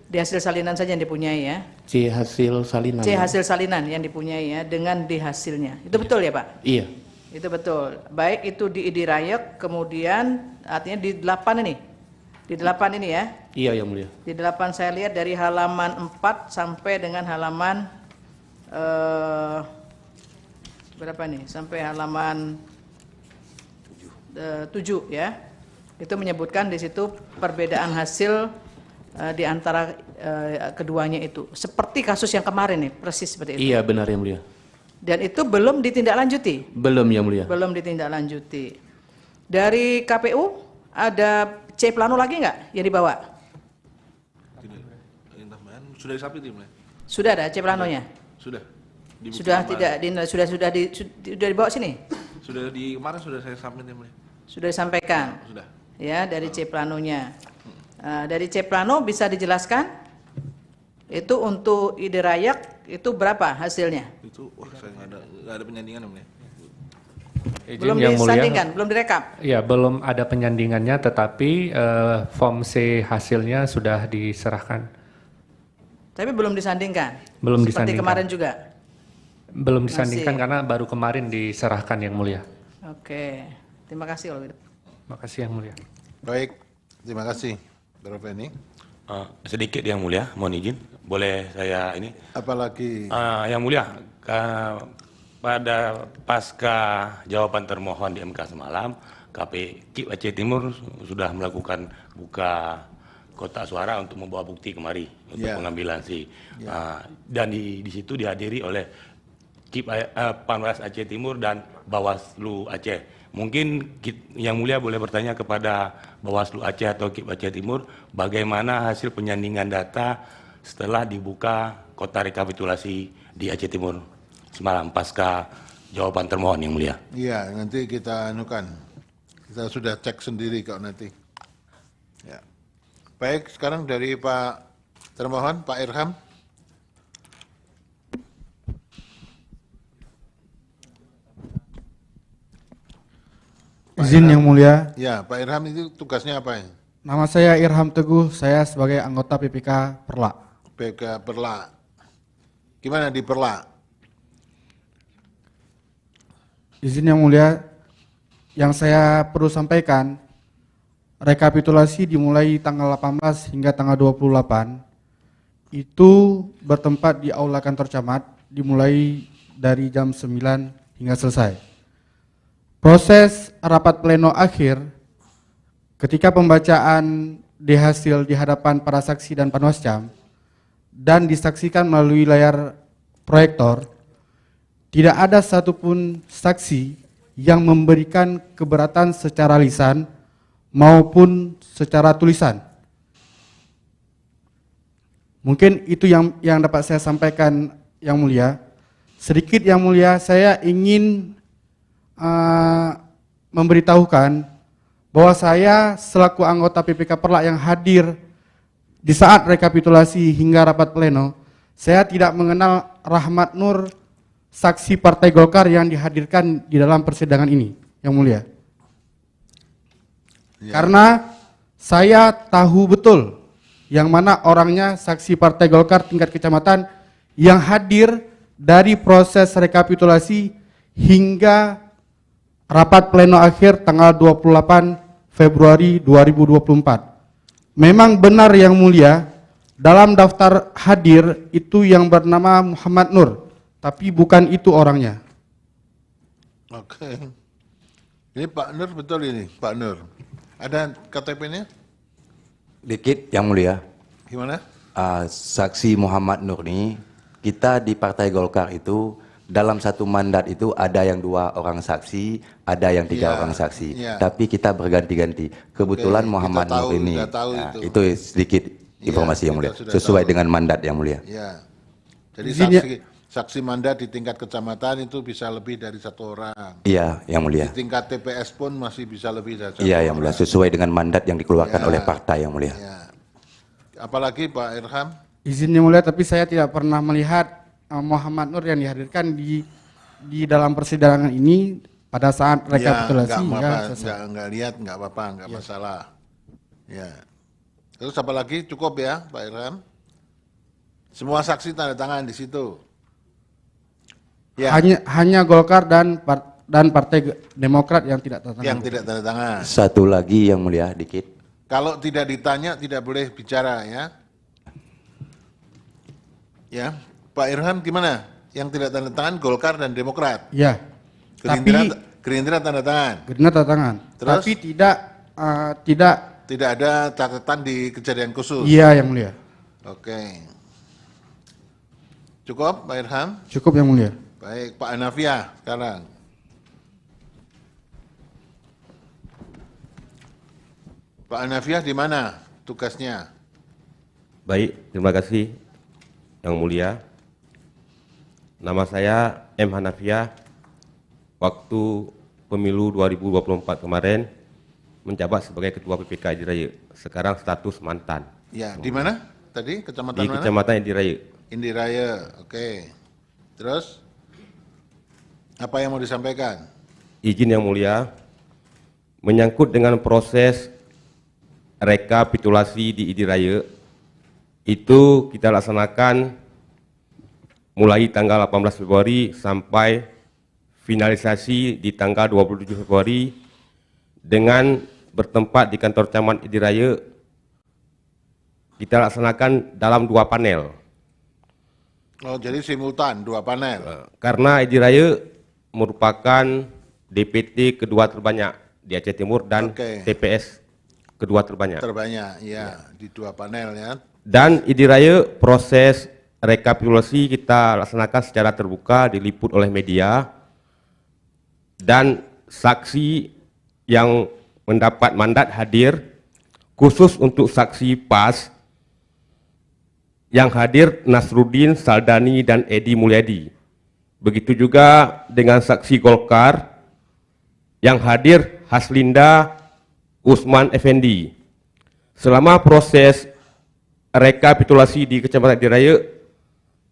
D hasil salinan saja yang dipunyai ya. C hasil salinan. C hasil salinan yang dipunyai ya dengan D hasilnya. Itu betul ya Pak? Iya. Itu betul. Baik itu di Idirayak, kemudian artinya di 8 ini. Di 8 ini ya. Iya Yang Mulia. Di 8 saya lihat dari halaman 4 sampai dengan halaman berapa nih? Sampai halaman 7 ya. Itu menyebutkan di situ perbedaan hasil di antara keduanya itu. Seperti kasus yang kemarin nih, persis seperti itu. Iya benar Yang Mulia. Dan itu belum ditindaklanjuti. Belum Yang Mulia. Belum ditindaklanjuti. Dari KPU ada C plano lagi nggak yang dibawa? Sudah disubmit ya? Sudah ada C planonya? Sudah. Sudah tidak sudah dibawa sini? Sudah kemarin sudah saya submit ya, Mulia. Sudah disampaikan? Sudah. Ya, dari C planonya. Dari C plano bisa dijelaskan? Itu untuk Idirayak itu berapa hasilnya? Itu saya nggak ada penyandingan ya, Mulia. Belum disandingkan, belum direkap? Ya, belum ada penyandingannya, tetapi form C hasilnya sudah diserahkan. Tapi belum disandingkan? Belum Seperti disandingkan. kemarin juga? Belum disandingkan Masih. karena baru kemarin diserahkan Yang Mulia. Oke, terima kasih kalau gitu. Terima kasih Yang Mulia. Baik, terima kasih Prof ini. Sedikit Yang Mulia, mohon izin. Boleh saya ini? Apalagi? Yang Mulia, pada pasca jawaban termohon di MK semalam, KIP Aceh Timur sudah melakukan buka kotak suara untuk membawa bukti kemari untuk pengambilan dan di situ dihadiri oleh KIP Panwas Aceh Timur dan Bawaslu Aceh. Mungkin Yang Mulia boleh bertanya kepada Bawaslu Aceh atau KIP Aceh Timur bagaimana hasil penyandingan data setelah dibuka kotak rekapitulasi di Aceh Timur semalam pasca jawaban termohon Yang Mulia. Iya, nanti kita anukan. Kita sudah cek sendiri kok nanti. Ya. Baik, sekarang dari Pak termohon, Pak Irham. Izin Yang Mulia. Ya, Pak Irham itu tugasnya apa ya? Nama saya Irham Teguh, saya sebagai anggota PPK Perla. PPK Perla. Gimana di Perla? Izin Yang Mulia, yang saya perlu sampaikan, rekapitulasi dimulai tanggal 18 hingga tanggal 28, itu bertempat di Aula Kantor Camat, dimulai dari jam 9 hingga selesai. Proses rapat pleno akhir, ketika pembacaan dihasil di hadapan para saksi dan panwascam dan disaksikan melalui layar proyektor, tidak ada satupun saksi yang memberikan keberatan secara lisan maupun secara tulisan. Mungkin itu yang dapat saya sampaikan, Yang Mulia. Sedikit Yang Mulia, saya ingin memberitahukan bahwa saya selaku anggota PPK Perlak yang hadir di saat rekapitulasi hingga rapat pleno, saya tidak mengenal Rahmat Nur, saksi Partai Golkar yang dihadirkan di dalam persidangan ini, Yang Mulia. Karena saya tahu betul yang mana orangnya saksi Partai Golkar tingkat kecamatan yang hadir dari proses rekapitulasi hingga rapat pleno akhir tanggal 28 Februari 2024. Memang benar Yang Mulia, dalam daftar hadir itu yang bernama Muhammad Nur, tapi bukan itu orangnya. Oke. Ini Pak Nur betul ini, Pak Nur. Ada KTP-nya? Dikit Yang Mulia. Gimana? Saksi Muhammad Nur ini, kita di Partai Golkar itu dalam satu mandat itu ada yang 2 orang saksi, ada yang 3 orang saksi. Tapi kita berganti-ganti. Kebetulan Muhammad Nur ini, itu sedikit informasi Yang Mulia. Sesuai dengan mandat Yang Mulia. Ya. Jadi saksi mandat di tingkat kecamatan itu bisa lebih dari 1 orang. Iya, Yang Mulia. Di tingkat TPS pun masih bisa lebih dari 1 orang. Iya, Yang Mulia. Sesuai dengan mandat yang dikeluarkan oleh partai Yang Mulia. Apalagi Pak Irham? Izin Yang Mulia, tapi saya tidak pernah melihat Muhammad Nur yang dihadirkan di dalam persidangan ini pada saat rekapitulasi. Enggak lihat, enggak apa-apa, enggak masalah. Ya. Terus apa lagi? Cukup ya, Pak Irham? Semua saksi tanda tangan di situ. Ya. Hanya Golkar dan Partai Demokrat yang tidak tanda tangan. Yang tidak tanda tangan. Satu lagi Yang Mulia, dikit. Kalau tidak ditanya tidak boleh bicara ya. Ya, Pak Irham gimana? Yang tidak tanda tangan Golkar dan Demokrat. Ya. Gerindra tanda tangan. Gerindra tanda tangan. Terus? Tapi tidak ada catatan di kejadian khusus. Iya Yang Mulia. Oke. Cukup Pak Irham? Cukup Yang Mulia. Baik, Pak Hanafiah sekarang. Pak Hanafiah di mana tugasnya? Baik, terima kasih Yang Mulia. Nama saya M. Hanafiah. Waktu pemilu 2024 kemarin menjabat sebagai Ketua PPK Indiraya. Sekarang status mantan. Ya, di mana tadi? Kecamatan di mana? Kecamatan Indiraya. Indiraya, oke. Terus apa yang mau disampaikan? Izin Yang Mulia, menyangkut dengan proses rekapitulasi di Indiraya, itu kita laksanakan mulai tanggal 18 Februari sampai finalisasi di tanggal 27 Februari dengan bertempat di kantor Camat Indiraya. Kita laksanakan dalam 2 panel. Oh, jadi simultan 2 panel. Karena Indiraya merupakan DPT kedua terbanyak di Aceh Timur dan TPS kedua terbanyak. Terbanyak, ya, di 2 panel ya. Dan Indiraya proses rekapitulasi kita laksanakan secara terbuka, diliput oleh media, dan saksi yang mendapat mandat hadir, khusus untuk saksi PAS, yang hadir Nasruddin, Saldani, dan Edi Mulyadi. Begitu juga dengan saksi Golkar, yang hadir Haslinda, Usman Effendi. Selama proses rekapitulasi di Kecamatan Indiraya,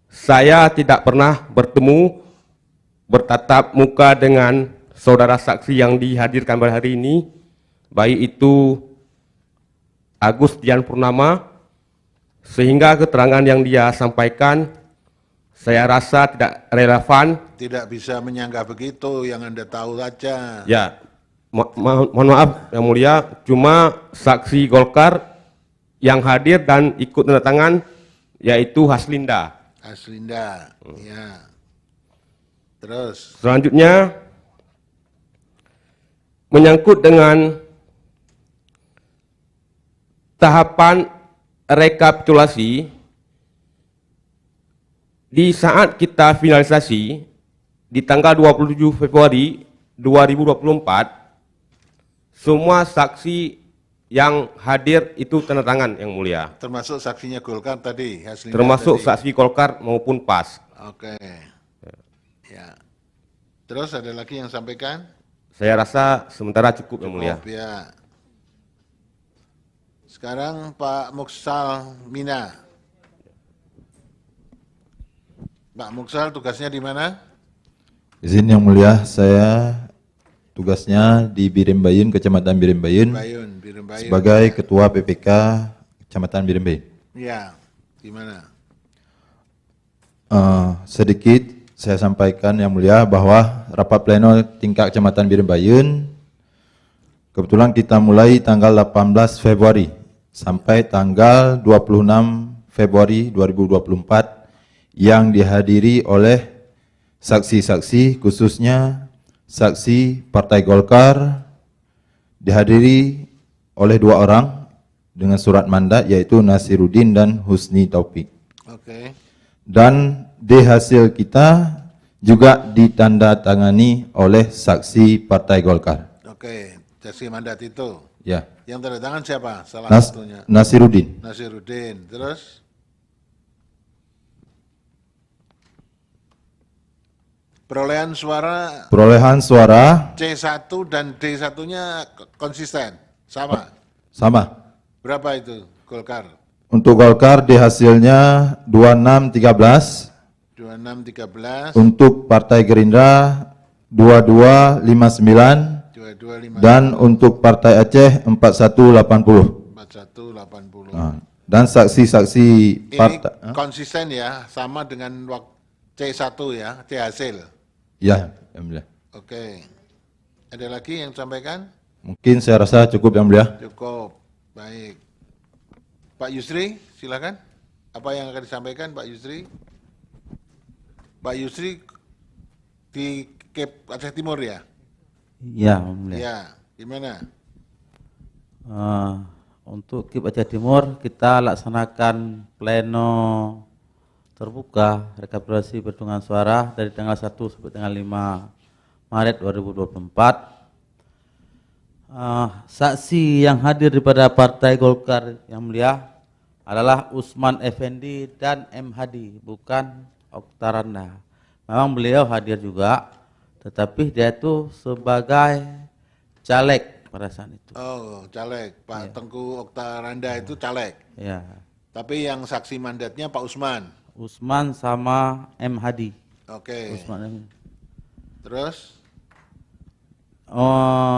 saya tidak pernah bertatap muka dengan saudara saksi yang dihadirkan pada hari ini, baik itu Agus Dian Purnama, sehingga keterangan yang dia sampaikan saya rasa tidak relevan. Tidak bisa menyanggah begitu, yang Anda tahu saja. Ya, mohon maaf Yang Mulia, cuma saksi Golkar yang hadir dan ikut tanda tangan yaitu Haslinda. Haslinda, ya. Terus? Selanjutnya, menyangkut dengan tahapan rekapitulasi di saat kita finalisasi di tanggal 27 Februari 2024, semua saksi yang hadir itu tanda tangan, Yang Mulia. Termasuk saksinya Golkar tadi, hasilnya Termasuk tadi. saksi Golkar maupun PAS. Oke. Ya. Terus ada lagi yang sampaikan? Saya rasa sementara cukup, Yang Mulia. Ya. Sekarang Pak Muksal Mina. Pak Muksal tugasnya di mana? Izin Yang Mulia, saya tugasnya di Birim Bayun, Kecamatan Birim Bayun, Birim Bayun. sebagai Ketua PPK Kecamatan Birim Bayun. Ya, gimana? Sedikit saya sampaikan Yang Mulia bahwa rapat pleno tingkat Kecamatan Birim Bayun kebetulan kita mulai tanggal 18 Februari sampai tanggal 26 Februari 2024 yang dihadiri oleh saksi-saksi, khususnya saksi Partai Golkar, dihadiri oleh 2 orang dengan surat mandat, yaitu Nasiruddin dan Husni Taufik. Oke. Dan di hasil kita juga ditandatangani oleh saksi Partai Golkar. Oke, saksi mandat itu. Ya. Yang tanda tangan siapa? Salah satunya. Nasiruddin. Nasiruddin. Terus? Perolehan suara C1 dan D1-nya konsisten, sama. Sama. Berapa itu Golkar? Untuk Golkar di hasilnya 2613. 2613. Untuk Partai Gerindra 2259. 2259. Dan untuk Partai Aceh 4180. 4180. Nah, dan saksi-saksi partai. Ini konsisten ya, sama dengan C1 ya, C hasil. Ya, Yang Mulia. Oke. Ada lagi yang sampaikan? Mungkin saya rasa cukup, Yang Mulia. Cukup. Baik. Pak Yusri, silakan. Apa yang akan disampaikan Pak Yusri? Pak Yusri di Kep Aceh Timur ya? Iya, Yang Mulia. Ya, gimana? Untuk KIP Aceh Timur kita laksanakan pleno terbuka rekapitulasi perhitungan suara dari tanggal 1 sampai tanggal 5 Maret 2024. Saksi yang hadir daripada Partai Golkar Yang Mulia adalah Usman Effendi dan M. Hadi, bukan Oktaranda. Memang beliau hadir juga, tetapi dia itu sebagai caleg pada saat itu. Oh, caleg. Pak Tengku Oktaranda itu caleg. Ya. Tapi yang saksi mandatnya Pak Usman. Usman sama M. Hadi. Oke. Usman. Terus?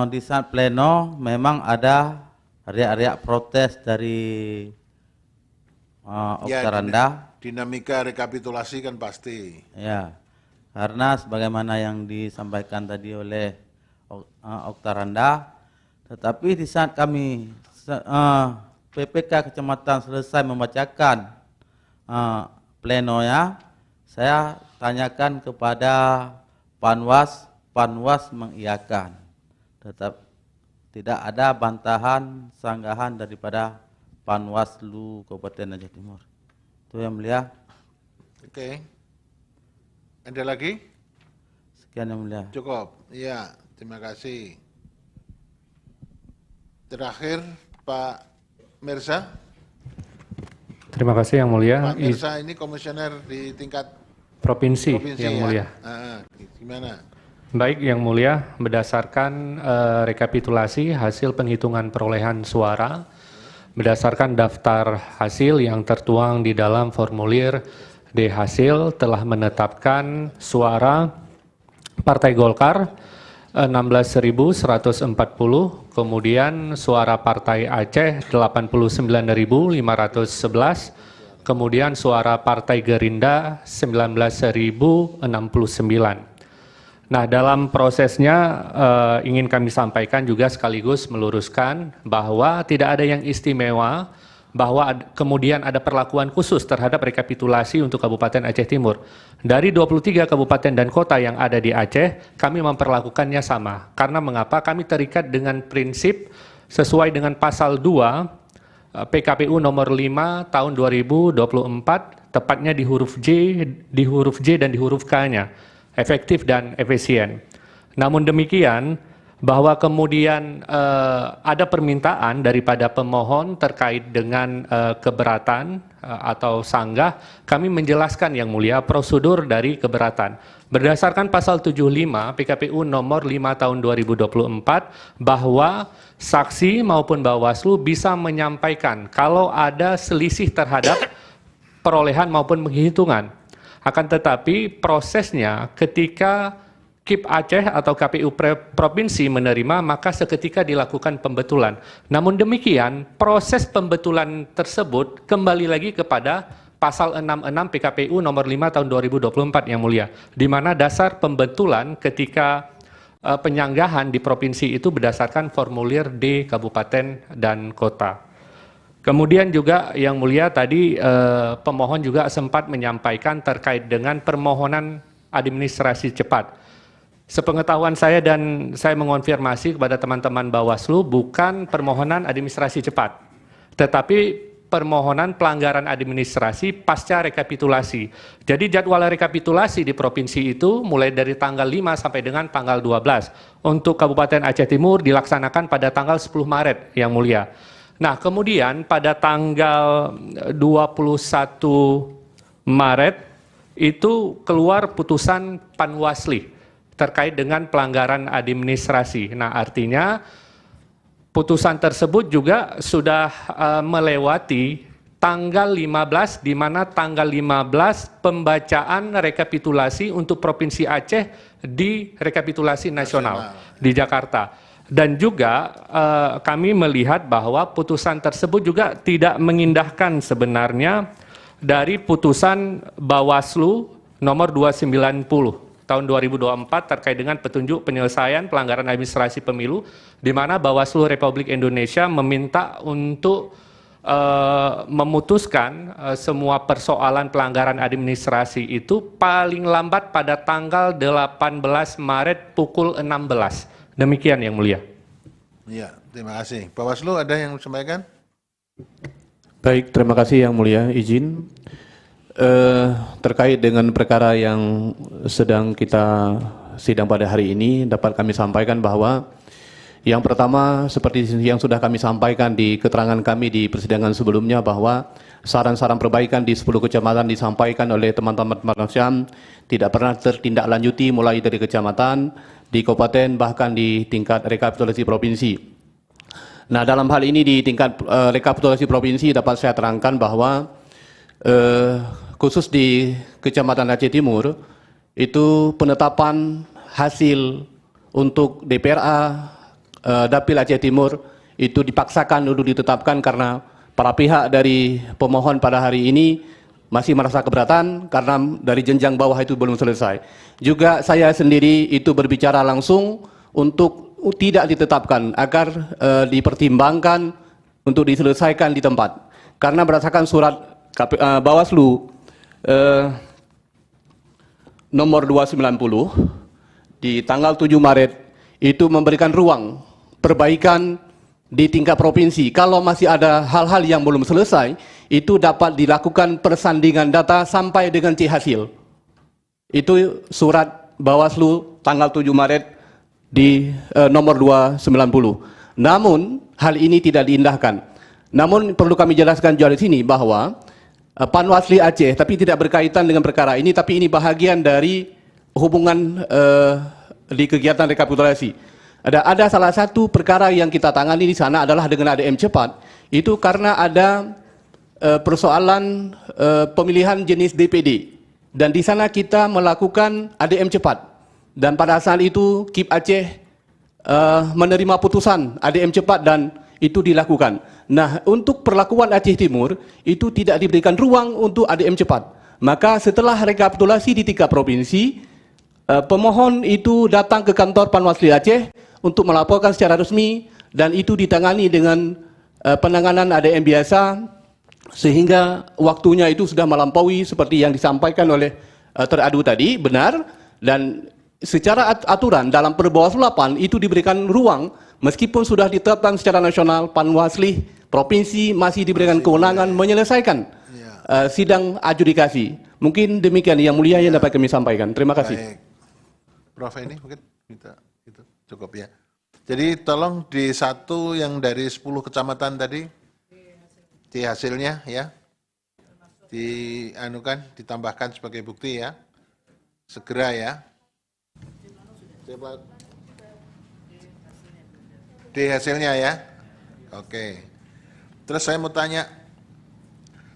Di saat pleno memang ada riak-riak protes dari Oktaranda. Dinamika rekapitulasi kan pasti. Ya, karena sebagaimana yang disampaikan tadi oleh Oktaranda, tetapi di saat kami PPK Kecamatan selesai membacakan plenonya, saya tanyakan kepada Panwas, Panwas mengiyakan. Tetap tidak ada bantahan, sanggahan daripada Panwaslu Kabupaten Aceh Timur. Itu Yang Mulia. Oke. Ada lagi? Sekian Yang Mulia. Cukup. Iya, terima kasih. Terakhir Pak Mirsa. Terima kasih Yang Mulia. Pak Mirsa ini komisioner di tingkat Provinsi Yang ya? Mulia. Gimana? Baik Yang Mulia, berdasarkan rekapitulasi hasil penghitungan perolehan suara, berdasarkan daftar hasil yang tertuang di dalam formulir D hasil telah menetapkan suara Partai Golkar 16.140, kemudian suara Partai Aceh 89.511, kemudian suara Partai Gerindra 19.069. Nah, dalam prosesnya ingin kami sampaikan juga sekaligus meluruskan bahwa tidak ada yang istimewa, bahwa kemudian ada perlakuan khusus terhadap rekapitulasi untuk Kabupaten Aceh Timur. Dari 23 kabupaten dan kota yang ada di Aceh, kami memperlakukannya sama. Karena mengapa? Kami terikat dengan prinsip sesuai dengan pasal 2 PKPU nomor 5 tahun 2024, tepatnya di huruf J dan di huruf K-nya, efektif dan efisien. Namun demikian, bahwa kemudian ada permintaan daripada pemohon terkait dengan keberatan atau sanggah, kami menjelaskan yang mulia prosedur dari keberatan. Berdasarkan pasal 75 PKPU nomor 5 tahun 2024 bahwa saksi maupun Bawaslu bisa menyampaikan kalau ada selisih terhadap perolehan maupun penghitungan. Akan tetapi prosesnya ketika KIP Aceh atau KPU Provinsi menerima, maka seketika dilakukan pembetulan. Namun demikian, proses pembetulan tersebut kembali lagi kepada pasal 66 PKPU nomor 5 tahun 2024 yang mulia, di mana dasar pembetulan ketika penyanggahan di provinsi itu berdasarkan formulir D kabupaten dan kota. Kemudian juga yang mulia tadi pemohon juga sempat menyampaikan terkait dengan permohonan administrasi cepat. Sepengetahuan saya dan saya mengonfirmasi kepada teman-teman Bawaslu, bukan permohonan administrasi cepat, tetapi permohonan pelanggaran administrasi pasca rekapitulasi. Jadi jadwal rekapitulasi di provinsi itu mulai dari tanggal 5 sampai dengan tanggal 12. Untuk Kabupaten Aceh Timur dilaksanakan pada tanggal 10 Maret yang mulia. Nah, kemudian pada tanggal 21 Maret itu keluar putusan Panwasli terkait dengan pelanggaran administrasi. Nah, artinya putusan tersebut juga sudah melewati tanggal 15, di mana tanggal 15 pembacaan rekapitulasi untuk Provinsi Aceh di rekapitulasi nasional di Jakarta. Dan juga kami melihat bahwa putusan tersebut juga tidak mengindahkan sebenarnya dari putusan Bawaslu nomor 290 tahun 2024 terkait dengan petunjuk penyelesaian pelanggaran administrasi pemilu, di mana Bawaslu Republik Indonesia meminta untuk memutuskan semua persoalan pelanggaran administrasi itu paling lambat pada tanggal 18 Maret pukul 16. Demikian yang mulia. Iya, terima kasih. Bawaslu ada yang sampaikan? Baik, terima kasih yang mulia. Izin. Terkait dengan perkara yang sedang kita sidang pada hari ini, dapat kami sampaikan bahwa yang pertama, seperti yang sudah kami sampaikan di keterangan kami di persidangan sebelumnya, bahwa saran-saran perbaikan di 10 kecamatan disampaikan oleh teman-teman Syam tidak pernah tertindaklanjuti mulai dari kecamatan, di kabupaten, bahkan di tingkat rekapitulasi provinsi. Nah, dalam hal ini di tingkat rekapitulasi provinsi dapat saya terangkan bahwa khusus di Kecamatan Aceh Timur, itu penetapan hasil untuk DPRA Dapil Aceh Timur itu dipaksakan untuk ditetapkan karena para pihak dari pemohon pada hari ini masih merasa keberatan karena dari jenjang bawah itu belum selesai. Juga saya sendiri itu berbicara langsung untuk tidak ditetapkan agar dipertimbangkan untuk diselesaikan di tempat. Karena berdasarkan surat Bawaslu nomor 290 di tanggal 7 Maret itu memberikan ruang perbaikan di tingkat provinsi. Kalau masih ada hal-hal yang belum selesai, itu dapat dilakukan persandingan data sampai dengan C hasil. Itu surat Bawaslu tanggal 7 Maret di nomor 290. Namun hal ini tidak diindahkan. Namun perlu kami jelaskan juga di sini bahwa Panwasli Aceh, tapi tidak berkaitan dengan perkara ini, tapi ini bahagian dari hubungan di kegiatan rekapitulasi. Ada salah satu perkara yang kita tangani di sana adalah dengan ADM cepat. Itu karena ada persoalan pemilihan jenis DPD. Dan di sana kita melakukan ADM cepat. Dan pada saat itu KIP Aceh menerima putusan ADM cepat dan itu dilakukan. Nah, untuk perlakuan Aceh Timur itu tidak diberikan ruang untuk ADM cepat. Maka setelah rekapitulasi di tingkat provinsi, pemohon itu datang ke kantor Panwasli Aceh untuk melaporkan secara resmi dan itu ditangani dengan penanganan ADM biasa sehingga waktunya itu sudah melampaui seperti yang disampaikan oleh teradu tadi, benar, dan secara aturan dalam Perbawaslu 8 itu diberikan ruang Meskipun sudah ditetapkan secara nasional, Panwasli provinsi masih diberikan kewenangan menyelesaikan sidang adjudikasi. Mungkin demikian yang mulia yang dapat kami sampaikan. Terima kasih. Baik. Prof ini mungkin kita itu cukup ya. Jadi tolong di satu yang dari 10 kecamatan tadi, di hasilnya ya, dianukan, ditambahkan sebagai bukti ya, segera ya. Di hasilnya ya, oke. Terus saya mau tanya,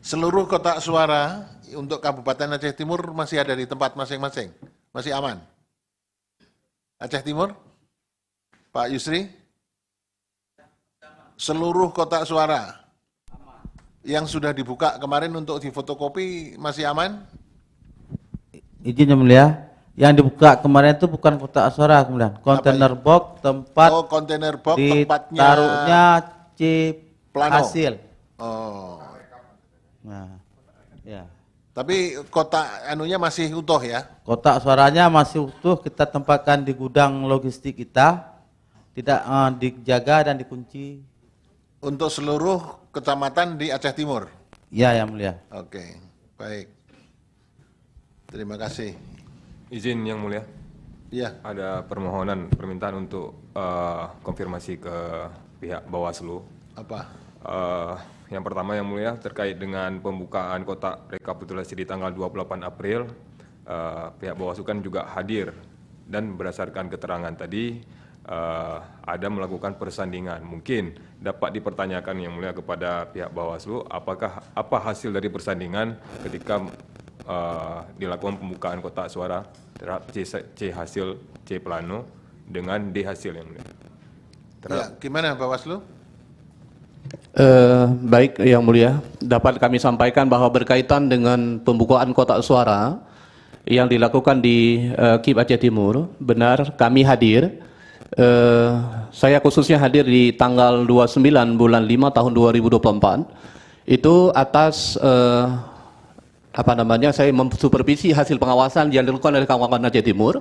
seluruh kotak suara untuk Kabupaten Aceh Timur masih ada di tempat masing-masing, masih aman? Aceh Timur, Pak Yusri, seluruh kotak suara yang sudah dibuka kemarin untuk difotokopi masih aman? Izin yang mulia, yang dibuka kemarin itu bukan kotak suara kemudian, kontainer box tempat kontainer box tempatnya ditaruhnya C plano. hasil. Oh. Nah, ya. Tapi kotak anunya masih utuh ya? Kotak suaranya masih utuh, kita tempatkan di gudang logistik kita, tidak dijaga dan dikunci. Untuk seluruh kecamatan di Aceh Timur? Ya, yang mulia. Oke, baik. Terima kasih. Izin yang mulia. Iya. Ada permintaan untuk konfirmasi ke pihak Bawaslu. Apa? Yang pertama yang mulia terkait dengan pembukaan kotak rekapitulasi di tanggal 28 April, pihak Bawaslu kan juga hadir dan berdasarkan keterangan tadi ada melakukan persandingan. Mungkin dapat dipertanyakan yang mulia kepada pihak Bawaslu, apa hasil dari persandingan ketika dilakukan pembukaan kotak suara terhadap C hasil C plano dengan D hasil yang mulia. Ya, gimana Bawaslu? Baik yang mulia, dapat kami sampaikan bahwa berkaitan dengan pembukaan kotak suara yang dilakukan di KIP Aceh Timur, benar kami hadir. Saya khususnya hadir di tanggal 29 bulan 5 tahun 2024. Itu atas saya mensupervisi hasil pengawasan yang dilakukan oleh kawan-kawan Aceh Timur.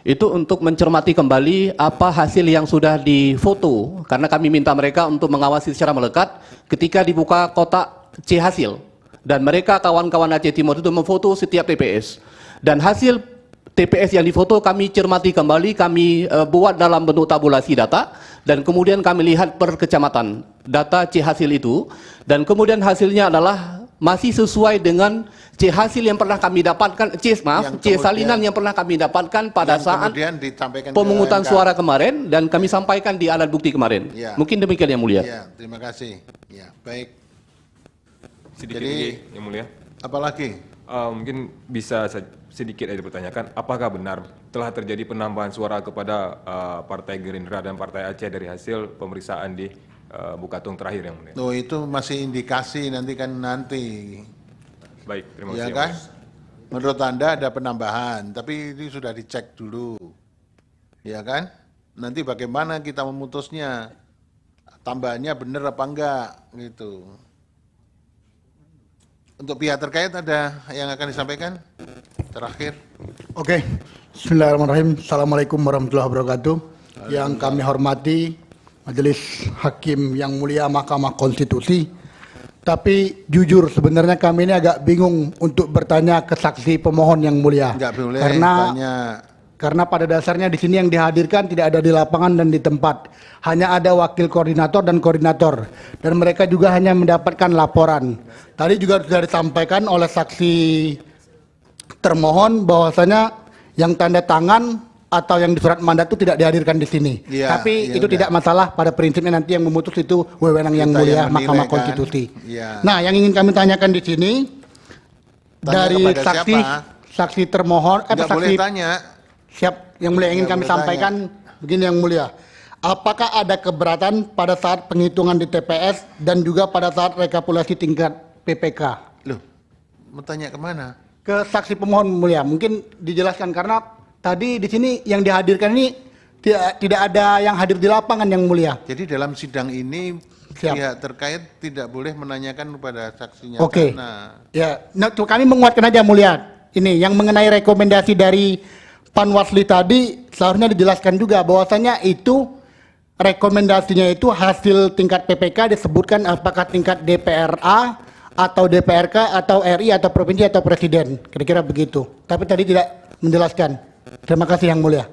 Itu untuk mencermati kembali apa hasil yang sudah difoto, karena kami minta mereka untuk mengawasi secara melekat ketika dibuka kotak C hasil, dan mereka kawan-kawan Aceh Timur itu memfoto setiap TPS, dan hasil TPS yang difoto kami cermati kembali, kami buat dalam bentuk tabulasi data, dan kemudian kami lihat per kecamatan data C hasil itu, dan kemudian hasilnya adalah masih sesuai dengan C hasil yang pernah kami dapatkan, C salinan yang pernah kami dapatkan pada saat pemungutan suara kemarin, dan kami sampaikan di alat bukti kemarin. Ya. Mungkin demikian yang mulia. Ya, terima kasih. Ya, baik. Sedikit Jadi, lagi yang mulia. Apalagi? Mungkin bisa sedikit aja dipertanyakan, apakah benar telah terjadi penambahan suara kepada Partai Gerindra dan Partai Aceh dari hasil pemeriksaan di Bukatung terakhir yang mulia? Oh, itu masih indikasi nanti. Baik, terima Ya kasih. kan? Menurut Anda ada penambahan, tapi ini sudah dicek dulu. Ya kan? Nanti bagaimana kita memutusnya? Tambahannya benar apa enggak gitu. Untuk pihak terkait ada yang akan disampaikan? Terakhir. Oke, Bismillahirrahmanirrahim. Assalamualaikum warahmatullahi wabarakatuh. Yang kami hormati Majelis Hakim yang mulia Mahkamah Konstitusi. Tapi jujur sebenarnya kami ini agak bingung untuk bertanya ke saksi pemohon yang mulia. Enggak boleh karena pada dasarnya di sini yang dihadirkan tidak ada di lapangan dan di tempat. Hanya ada wakil koordinator dan koordinator. Dan mereka juga hanya mendapatkan laporan. Tadi juga sudah disampaikan oleh saksi termohon bahwasanya yang tanda tangan atau yang di surat mandat itu tidak dihadirkan di sini. Ya, tapi ya itu udah. tidak masalah, pada prinsipnya nanti yang memutus itu wewenang yang Kita mulia yang menilai, Mahkamah kan? Konstitusi. Ya. Nah, yang ingin kami tanyakan di sini Tanya dari kepada saksi siapa? saksi termohon Nggak boleh saksi tanya. siap yang mulia ingin Nggak kami boleh sampaikan begini yang mulia. Apakah ada keberatan pada saat penghitungan di TPS dan juga pada saat rekapitulasi tingkat PPK? Loh, mau tanya kemana? Ke saksi pemohon mulia, mungkin dijelaskan karena tadi di sini yang dihadirkan ini tidak ada yang hadir di lapangan yang mulia. Jadi dalam sidang ini pihak terkait tidak boleh menanyakan kepada saksinya. Oke. Nah, Ya, nah, kami menguatkan aja mulia. Ini yang mengenai rekomendasi dari Panwasli tadi seharusnya dijelaskan juga bahwasanya itu rekomendasinya itu hasil tingkat PPK disebutkan apakah tingkat DPRA atau DPRK atau RI atau provinsi atau presiden, kira-kira begitu. Tapi tadi tidak menjelaskan. Terima kasih Yang Mulia.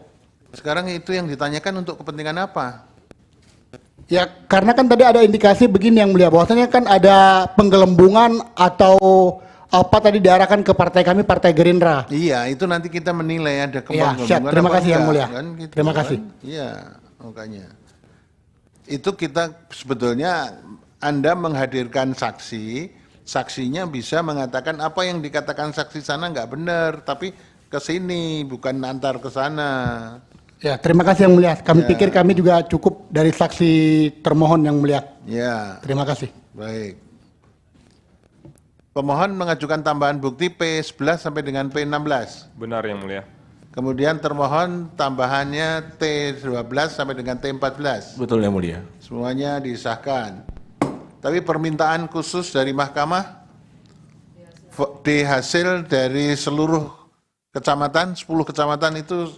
Sekarang itu yang ditanyakan untuk kepentingan apa? Ya, karena kan tadi ada indikasi begini Yang Mulia, bahwasanya kan ada penggelembungan atau apa tadi diarahkan ke partai kami, Partai Gerindra. Iya, itu nanti kita menilai ada Ya, siap. Terima kasih Yang Mulia. Kan, gitu, Terima kasih. Iya, makanya. Itu kita sebetulnya Anda menghadirkan saksi, saksinya bisa mengatakan apa yang dikatakan saksi sana nggak benar, tapi ke sini bukan antar ke sana. Ya, terima kasih Yang Mulia. Kami Ya. pikir kami juga cukup dari saksi termohon Yang Mulia. Ya. Terima kasih. Baik. Pemohon mengajukan tambahan bukti P11 sampai dengan P16. Benar Yang Mulia. Kemudian termohon tambahannya T12 sampai dengan T14. Betul Yang Mulia. Semuanya disahkan. Tapi permintaan khusus dari mahkamah di hasil dari seluruh kecamatan, 10 kecamatan itu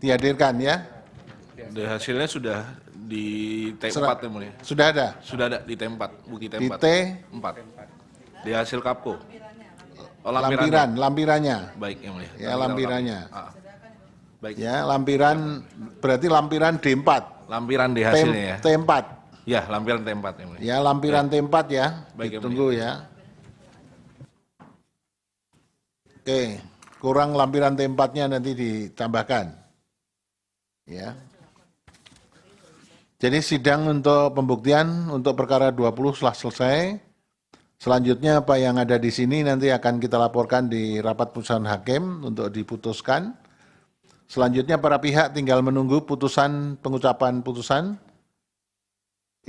dihadirkan ya. Dan hasilnya sudah di T4 Yang Mulia. Sudah ada? Sudah ada di T4, bukti T4. Di T4. Di hasil Kapko. Oh, lampirannya. Lampirannya. Baik Yang Mulia. Ya, lampirannya. Baik. Ya, lampiran berarti lampiran D4. Lampiran di hasilnya ya. T4. Ya, lampiran T4 Yang Mulia. Ya, lampiran T4 ya. Baik, Yang Tunggu ya. Oke, kurang lampiran T4-nya nanti ditambahkan. Ya. Jadi sidang untuk pembuktian untuk perkara 20 telah selesai. Selanjutnya apa yang ada di sini nanti akan kita laporkan di rapat putusan hakim untuk diputuskan. Selanjutnya para pihak tinggal menunggu putusan pengucapan putusan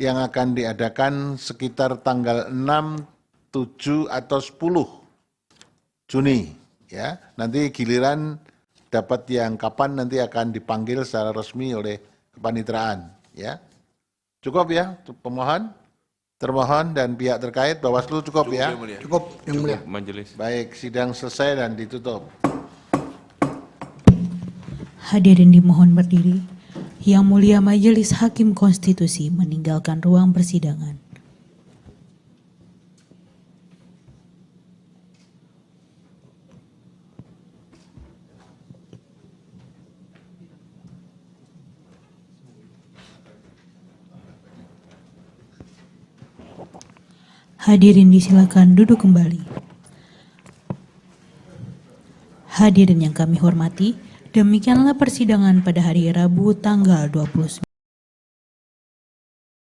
yang akan diadakan sekitar tanggal 6, 7 atau 10 Juni ya. Nanti giliran dapat yang kapan nanti akan dipanggil secara resmi oleh kepanitraan ya. Cukup ya pemohon, termohon dan pihak terkait. Bawaslu cukup ya. Cukup Yang Mulia. Majelis. Baik, sidang selesai dan ditutup. Hadirin dimohon berdiri. Yang Mulia Majelis Hakim Konstitusi meninggalkan ruang persidangan. Hadirin disilakan duduk kembali. Hadirin yang kami hormati, demikianlah persidangan pada hari Rabu tanggal 29